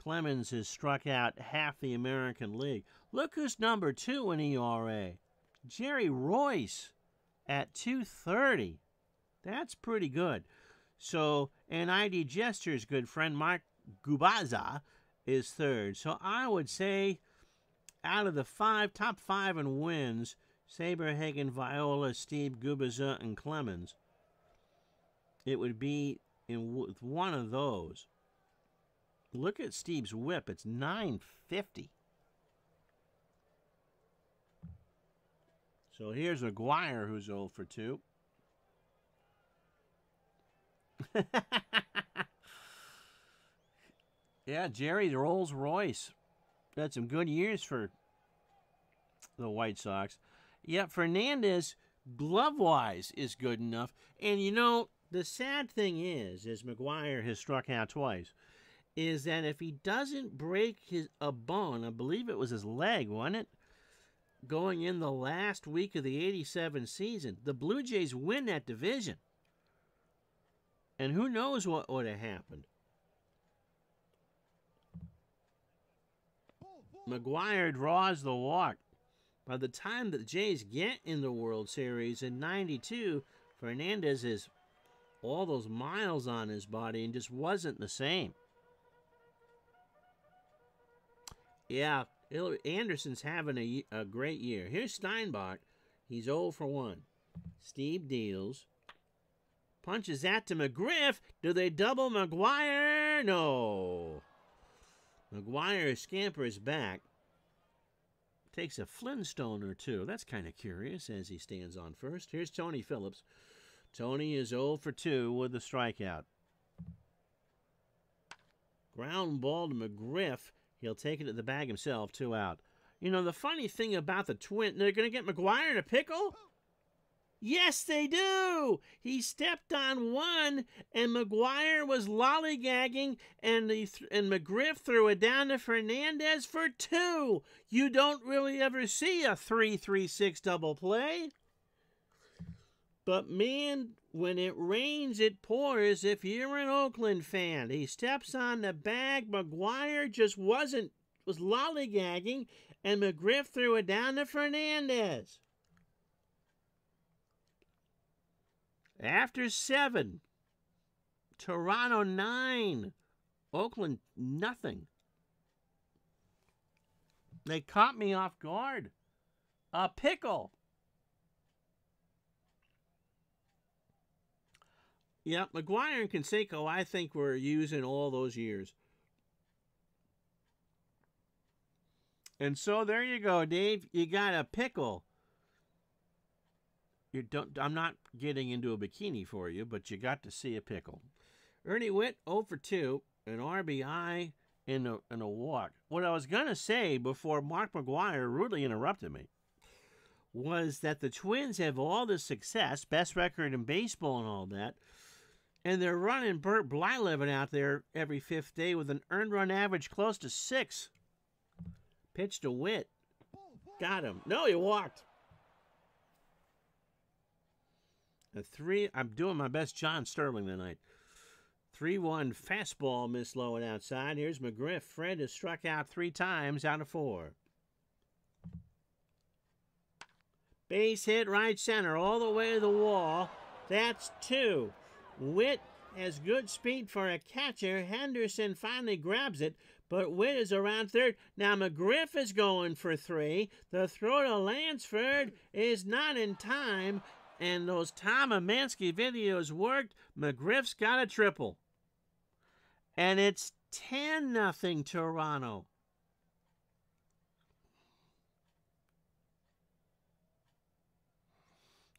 [SPEAKER 1] Clemens has struck out half the American League. Look who's number 2 in ERA. Jerry Royce at 2.30. That's pretty good. So, and ID Jester's good friend Mark Gubaza is 3rd. So I would say out of the top 5 in wins, Saberhagen, Viola, Steve, Gubaza, and Clemens, it would be with one of those. Look at Steve's whip. It's 950. So here's McGuire, who's 0 for 2. Yeah, Jerry Rolls Royce. Had some good years for the White Sox. Yeah, Fernandez, glove-wise, is good enough. And, you know, The sad thing is McGuire has struck out twice, is that if he doesn't break a bone, I believe it was his leg, wasn't it? Going in the last week of the 87 season, the Blue Jays win that division. And who knows what would have happened. McGuire draws the walk. By the time the Jays get in the World Series in 92, Fernandez has all those miles on his body and just wasn't the same. Yeah, Anderson's having a great year. Here's Steinbach. He's 0 for 1. Steve deals. Punches that to McGriff. Do they double McGuire? No. McGuire scampers back. Takes a Flintstone or two. That's kind of curious as he stands on first. Here's Tony Phillips. Tony is 0 for 2 with a strikeout. Ground ball to McGriff. He'll take it at the bag himself, 2 out. You know, the funny thing about the Twins, they're going to get McGuire in a pickle? Yes, they do. He stepped on one, and McGuire was lollygagging, and McGriff threw it down to Fernandez for 2. You don't really ever see a 3-3-6 double play. But, man, when it rains, it pours if you're an Oakland fan. He steps on the bag. McGuire just was lollygagging, and McGriff threw it down to Fernandez. After 7, Toronto 9, Oakland nothing. They caught me off guard. A pickle. Yeah, McGuire and Canseco, I think, were using all those years. And so there you go, Dave. You got a pickle. I'm not getting into a bikini for you, but you got to see a pickle. Ernie Whitt, 0 for 2, an RBI and a walk. What I was going to say before Mark McGuire rudely interrupted me was that the Twins have all this success, best record in baseball and all that, and they're running Bert Blyleven out there every 5th day with an earned run average close to 6. Pitch to Whitt. Got him. No, he walked. I'm doing my best John Sterling tonight. 3-1 fastball missed low and outside. Here's McGriff. Fred has struck out 3 times out of 4. Base hit right center all the way to the wall. That's 2. Whitt has good speed for a catcher. Henderson finally grabs it, but Whitt is around third. Now McGriff is going for 3. The throw to Lansford is not in time. And those Tom Amansky videos worked. McGriff's got a triple. And it's 10-0 Toronto.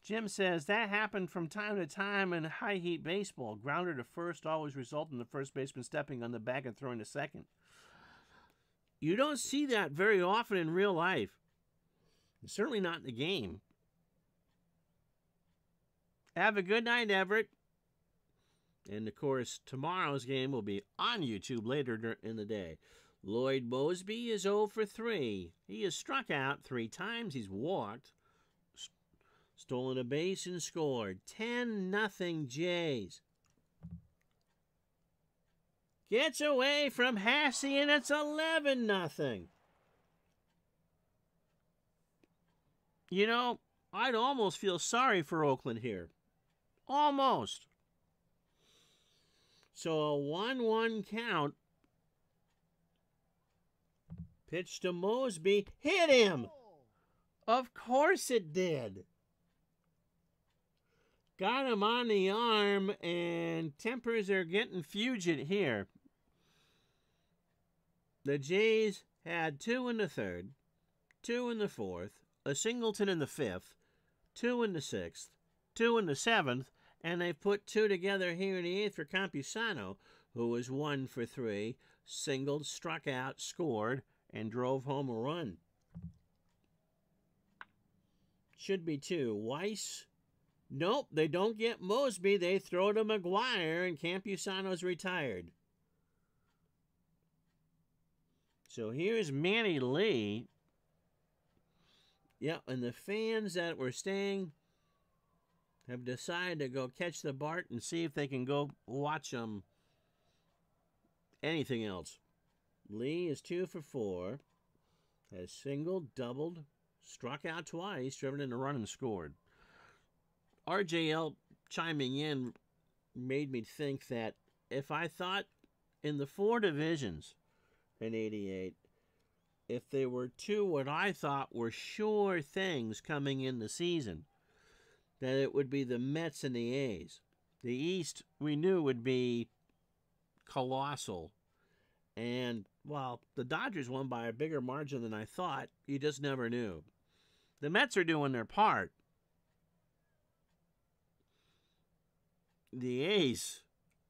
[SPEAKER 1] Jim says that happened from time to time in high heat baseball. Grounder to first always result in the first baseman stepping on the bag and throwing to second. You don't see that very often in real life. Certainly not in the game. Have a good night, Everett. And, of course, tomorrow's game will be on YouTube later in the day. Lloyd Moseby is 0 for 3. He has struck out 3 times. He's walked, stolen a base, and scored. 10-0 Jays. Gets away from Hasse, and it's 11-0. You know, I'd almost feel sorry for Oakland here. Almost. So a 1-1 count. Pitch to Moseby. Hit him! Of course it did. Got him on the arm, and tempers are getting fugit here. The Jays had 2 in the 3rd, 2 in the 4th, a singleton in the 5th, 2 in the 6th, 2 in the 7th, and they've put 2 together here in the 8th for Campusano, who was 1 for 3, singled, struck out, scored, and drove home a run. Should be 2. Weiss Nope, they don't get Mosby. They throw to McGuire, and Campusano's retired. So here's Manny Lee. Yep, and the fans that were staying have decided to go catch the BART and see if they can go watch anything else. Lee is 2 for 4. Has singled, doubled, struck out twice, driven in a run and scored. RJL chiming in made me think that if I thought in the 4 divisions in 88, if there were 2 what I thought were sure things coming in the season, that it would be the Mets and the A's. The East we knew would be colossal. And, well, the Dodgers won by a bigger margin than I thought. You just never knew. The Mets are doing their part. The A's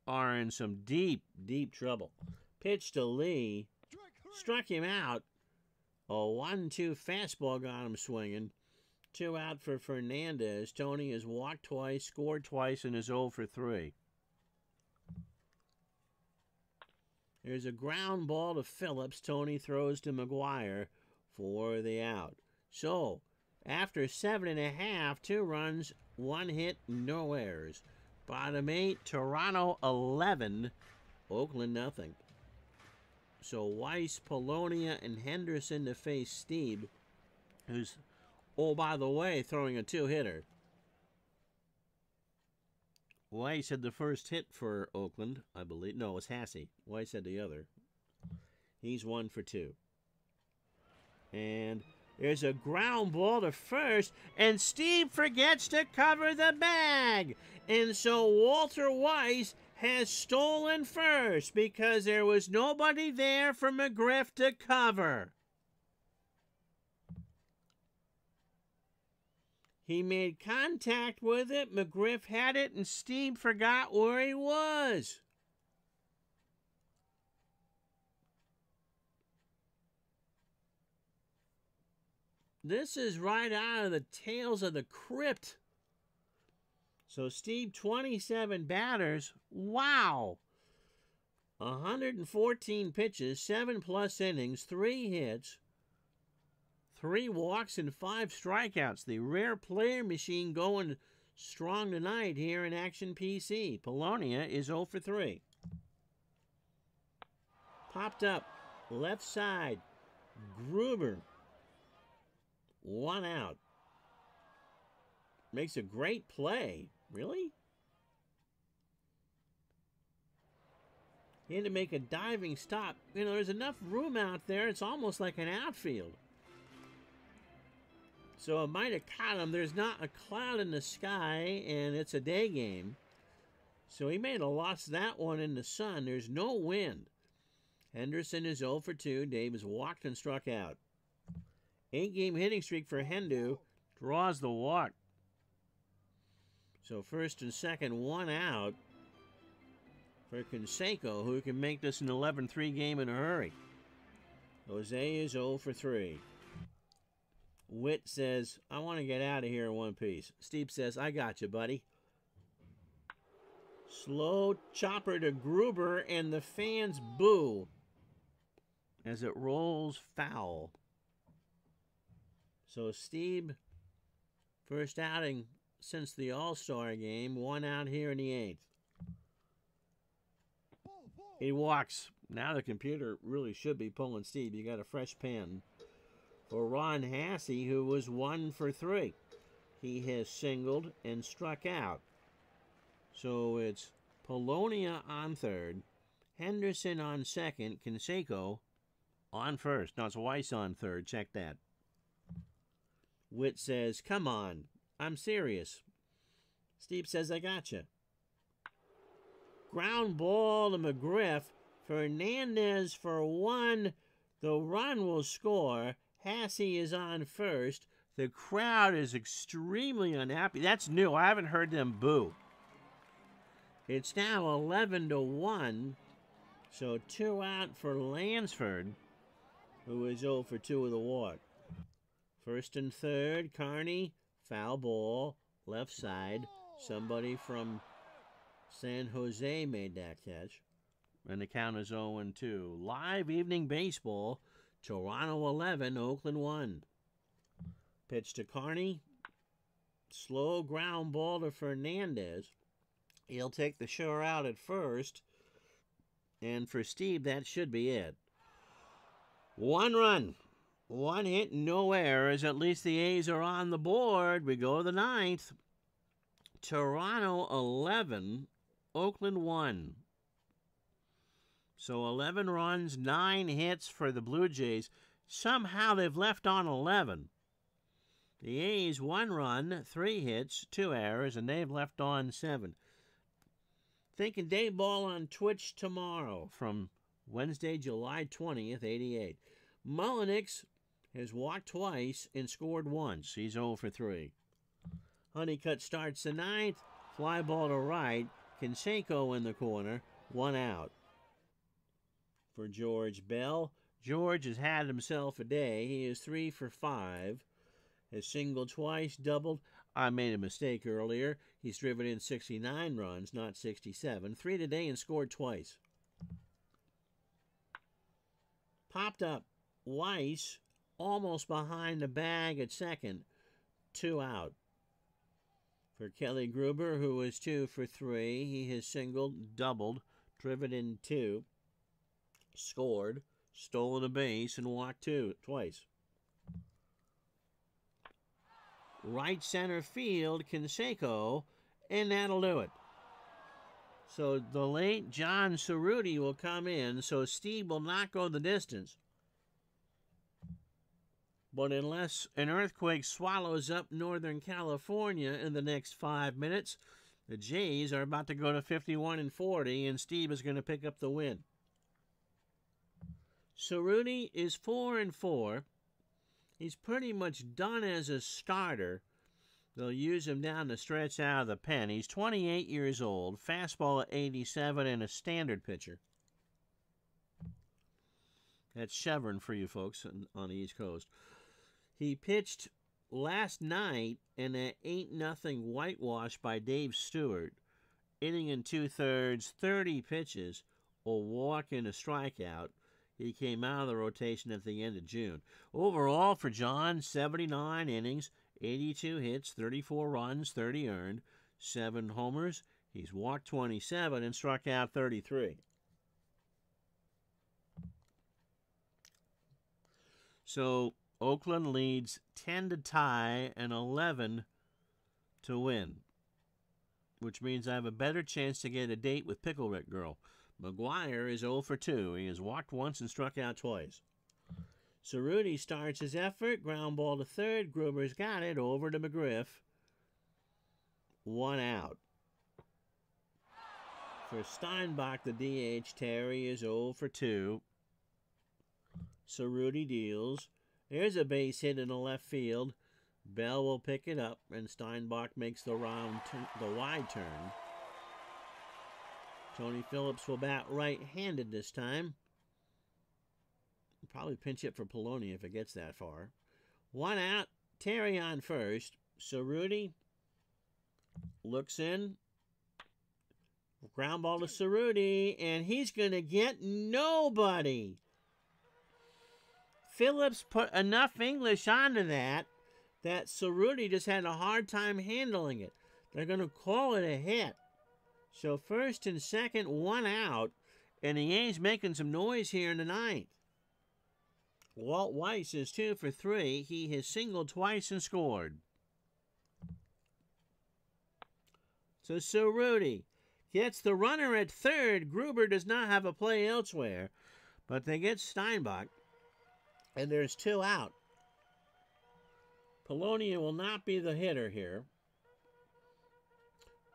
[SPEAKER 1] are in some deep, deep trouble. Pitch to Lee. Struck him out. A 1-2 fastball got him swinging. 2 out for Fernandez. Tony has walked twice, scored twice, and is 0 for 3. There's a ground ball to Phillips. Tony throws to McGuire for the out. So, after 7.5, 2 runs, 1 hit, no errors. Bottom 8, Toronto 11, Oakland nothing. So Weiss, Polonia, and Henderson to face Stieb, who's, oh, by the way, throwing a 2-hitter. Weiss had the first hit for Oakland, I believe. No, it was Hasse. Weiss had the other. He's 1 for 2. And there's a ground ball to first, and Stieb forgets to cover the bag. And so Walter Weiss has stolen first because there was nobody there for McGriff to cover. He made contact with it, McGriff had it, and Stieb forgot where he was. This is right out of the Tales of the Crypt. So Stieb, 27 batters. Wow. 114 pitches, 7+ innings, 3 hits, 3 walks, and 5 strikeouts. The rare player machine going strong tonight here in Action PC. Polonia is 0 for 3. Popped up, left side, Gruber. 1 out. Makes a great play. Really? He had to make a diving stop. You know, there's enough room out there. It's almost like an outfield. So it might have caught him. There's not a cloud in the sky, and it's a day game. So he may have lost that one in the sun. There's no wind. Henderson is 0 for 2. Davis walked and struck out. 8-game hitting streak for Hendu. Draws the walk. So first and second, 1 out for Canseco, who can make this an 11-3 game in a hurry. Jose is 0 for 3. Witt says, I want to get out of here in one piece. Stieb says, I got you, buddy. Slow chopper to Gruber, and the fans boo as it rolls foul. So Stieb, first outing since the All-Star game, 1 out here in the 8th. He walks. Now the computer really should be pulling Stieb. You got a fresh pen. For Ron Hasse, who was 1 for 3. He has singled and struck out. So it's Polonia on third, Henderson on second, Canseco on first. Now it's Weiss on third. Check that. Witt says, come on, I'm serious. Stieb says, I gotcha. Ground ball to McGriff. Fernandez for 1. The run will score. Hasse is on first. The crowd is extremely unhappy. That's new. I haven't heard them boo. It's now 11-1. So 2 out for Lansford, who is 0 for 2 with a walk. First and third, Carney, foul ball, Left side. Somebody from San Jose made that catch. And the count is 0-2. Live evening baseball. Toronto 11, Oakland 1. Pitch to Carney. Slow ground ball to Fernandez. He'll take the show out at first. And for Steve, that should be it. 1 run. 1 hit, no errors. At least the A's are on the board. We go to the 9th. Toronto 11, Oakland 1. So 11 runs, 9 hits for the Blue Jays. Somehow they've left on 11. The A's 1 run, 3 hits, 2 errors, and they've left on 7. Thinking day ball on Twitch tomorrow from Wednesday, July 20th, 88. Mullenix has walked twice and scored once. He's 0 for 3. Honeycutt starts the 9th. Fly ball to right. Canseco in the corner. 1 out. For George Bell. George has had himself a day. He is 3 for 5. Has singled twice, doubled. I made a mistake earlier. He's driven in 69 runs, not 67. 3 today and scored twice. Popped up. Weiss almost behind the bag at second. 2 out. For Kelly Gruber, who is 2 for 3. He has singled, doubled, driven in 2. Scored, stolen a base, and walked twice. Right center field, Canseco, and that'll do it. So the late John Cerruti will come in, so Steve will not go the distance. But unless an earthquake swallows up Northern California in the next 5 minutes, the Jays are about to go to 51-40, and Steve is going to pick up the win. Cerruti is 4-4. He's pretty much done as a starter. They'll use him down the stretch out of the pen. He's 28 years old, fastball at 87, and a standard pitcher. That's Chevron for you folks on the East Coast. He pitched last night in an 8-0 whitewash by Dave Stewart. Inning and 2/3, 30 pitches, a walk and a strikeout. He came out of the rotation at the end of June. Overall for John, 79 innings, 82 hits, 34 runs, 30 earned, 7 homers. He's walked 27 and struck out 33. So Oakland leads 10 to tie and 11 to win, which means I have a better chance to get a date with Pickle Rick Girl. McGuire is 0 for 2. He has walked once and struck out twice. Cerruti starts his effort. Ground ball to third. Gruber's got it. Over to McGriff. 1 out. For Steinbach, the DH, Terry is 0 for 2. Cerruti deals. There's a base hit in the left field. Bell will pick it up, and Steinbach makes the wide turn. Tony Phillips will bat right-handed this time. Probably pinch hit for Polonia if it gets that far. 1 out. Terry on first. Cerruti looks in. Ground ball to Cerruti, and he's going to get nobody. Phillips put enough English onto that Cerruti just had a hard time handling it. They're going to call it a hit. So first and second, 1 out, and the A's making some noise here in the 9th. Walt Weiss is 2 for 3. He has singled twice and scored. So Cerruti gets the runner at third. Gruber does not have a play elsewhere, but they get Steinbach, and there's 2 out. Polonia will not be the hitter here.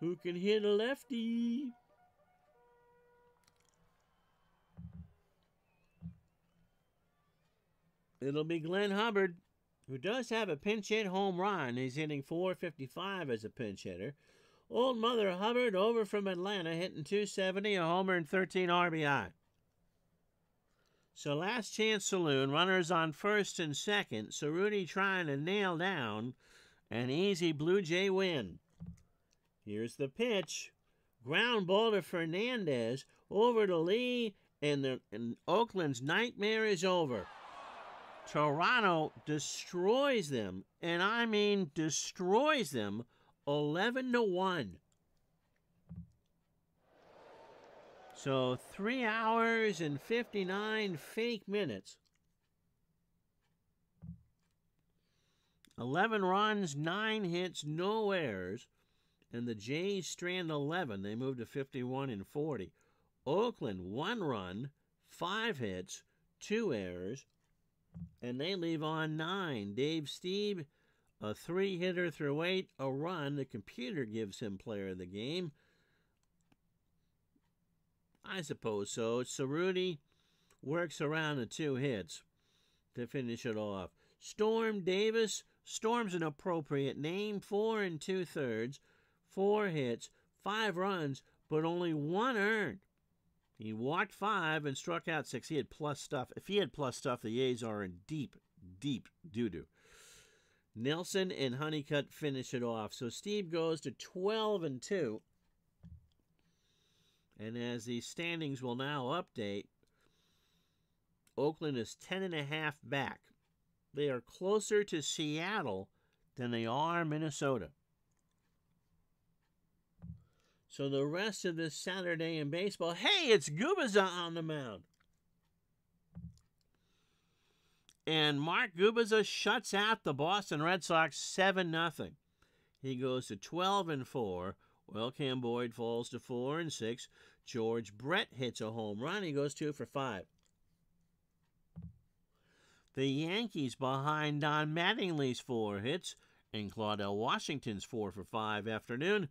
[SPEAKER 1] Who can hit a lefty? It'll be Glenn Hubbard, who does have a pinch hit home run. He's hitting .455 as a pinch hitter. Old Mother Hubbard over from Atlanta, hitting .270, a homer and 13 RBI. So last chance saloon, runners on first and second. Cerruti trying to nail down an easy Blue Jay win. Here's the pitch. Ground ball to Fernandez. Over to Lee. And Oakland's nightmare is over. Toronto destroys them. And I mean destroys them. 11-1. So 3 hours and 59 fake minutes. 11 runs, 9 hits, no errors. And the Jays strand 11. They move to 51-40. Oakland, 1 run, 5 hits, 2 errors. And they leave on 9. Dave Stieb, a 3-hitter through 8, a run. The computer gives him player of the game. I suppose so. Cerruti works around the 2 hits to finish it off. Storm Davis. Storm's an appropriate name. 4 2/3, 4 hits, 5 runs, but only 1 earned. He walked 5 and struck out 6. He had plus stuff. If he had plus stuff, the A's are in deep, deep doo-doo. Nelson and Honeycutt finish it off. So Steve goes to 12-2. And as the standings will now update, Oakland is 10.5 back. They are closer to Seattle than they are Minnesota. So the rest of this Saturday in baseball, hey, it's Gubicza on the mound. And Mark Gubicza shuts out the Boston Red Sox 7-0. He goes to 12-4. Welcome Boyd falls to 4-6. George Brett hits a home run. He goes 2 for 5. The Yankees behind Don Mattingly's 4 hits and Claudell Washington's 4 for 5 afternoon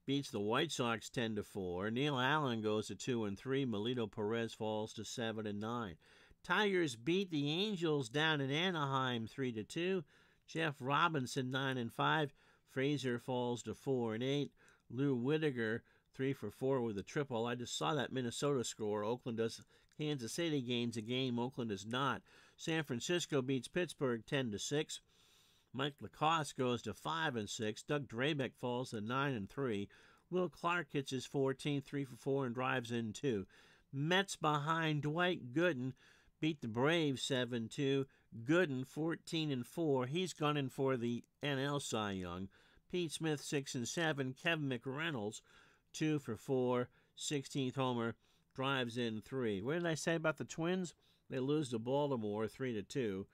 [SPEAKER 1] beats the White Sox 10-4. Neil Allen goes to 2-3. Melito Perez falls to 7-9. Tigers beat the Angels down in Anaheim 3-2. Jeff Robinson 9-5. Frazier falls to 4-8. Lou Whitaker 3 for 4 with a triple. I just saw that Minnesota score. Oakland does. Kansas City gains a game. Oakland does not. San Francisco beats Pittsburgh 10-6. Mike Lacoste goes to 5-6. Doug Drabeck falls to 9-3. Will Clark hits his 14th, 3 for 4, and drives in 2. Mets behind Dwight Gooden beat the Braves 7-2. Gooden 14-4. He's gunning for the NL Cy Young. Pete Smith 6-7. Kevin McReynolds 2 for 4. 16th homer, drives in 3. What did I say about the Twins? They lose to Baltimore 3-2.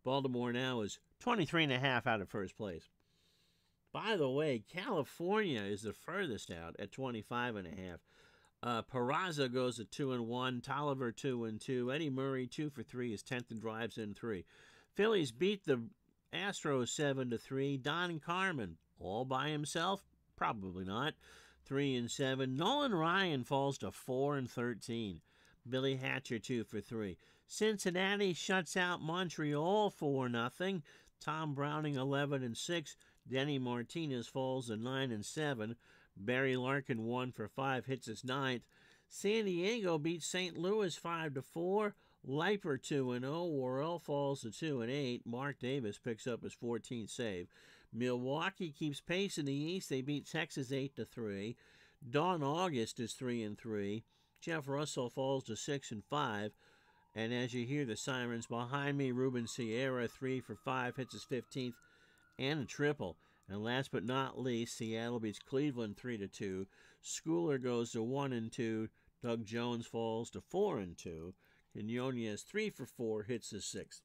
[SPEAKER 1] Baltimore now is 23.5 out of first place. By the way, California is the furthest out at 25.5. Peraza goes to 2-1. Tolliver 2-2. Eddie Murray 2 for 3 is 10th and drives in 3. Phillies beat the Astros 7-3. Don Carmen all by himself? Probably not. 3-7. Nolan Ryan falls to 4-13. Billy Hatcher 2 for 3. Cincinnati shuts out Montreal 4-0. Tom Browning 11-6. Denny Martinez falls to 9-7. Barry Larkin 1 for 5 hits his 9th. San Diego beats St. Louis 5-4. Leiper 2-0. Worrell falls to 2-8. Mark Davis picks up his 14th save. Milwaukee keeps pace in the East. They beat Texas 8-3. Don August is 3-3. Jeff Russell falls to 6-5. And as you hear the sirens behind me, Ruben Sierra 3 for 5 hits his 15th and a triple. And last but not least, Seattle beats Cleveland 3-2. Schooler goes to 1-2. Doug Jones falls to 4-2. Quinones 3 for 4 hits his 6th.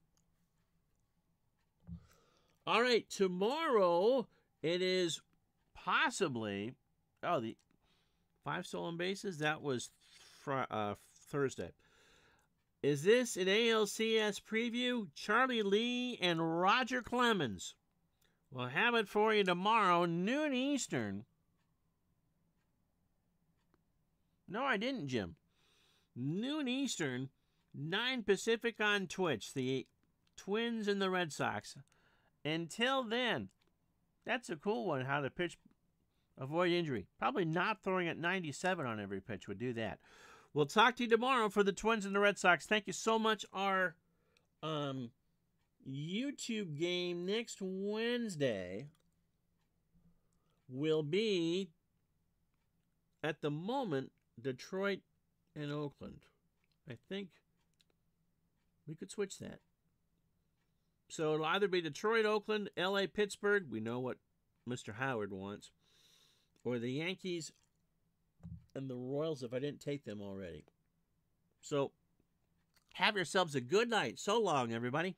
[SPEAKER 1] All right, tomorrow it is possibly the 5 stolen bases. That was Thursday. Is this an ALCS preview? Charlie Lee and Roger Clemens. We'll have it for you tomorrow, noon Eastern. No, I didn't, Jim. Noon Eastern, 9 Pacific on Twitch. The Twins and the Red Sox. Until then, that's a cool one, how to pitch, avoid injury. Probably not throwing at 97 on every pitch would do that. We'll talk to you tomorrow for the Twins and the Red Sox. Thank you so much. Our YouTube game next Wednesday will be, at the moment, Detroit and Oakland. I think we could switch that. So it'll either be Detroit, Oakland, LA, Pittsburgh. We know what Mr. Howard wants. Or the Yankees and the Royals if I didn't take them already. So have yourselves a good night. So long, everybody.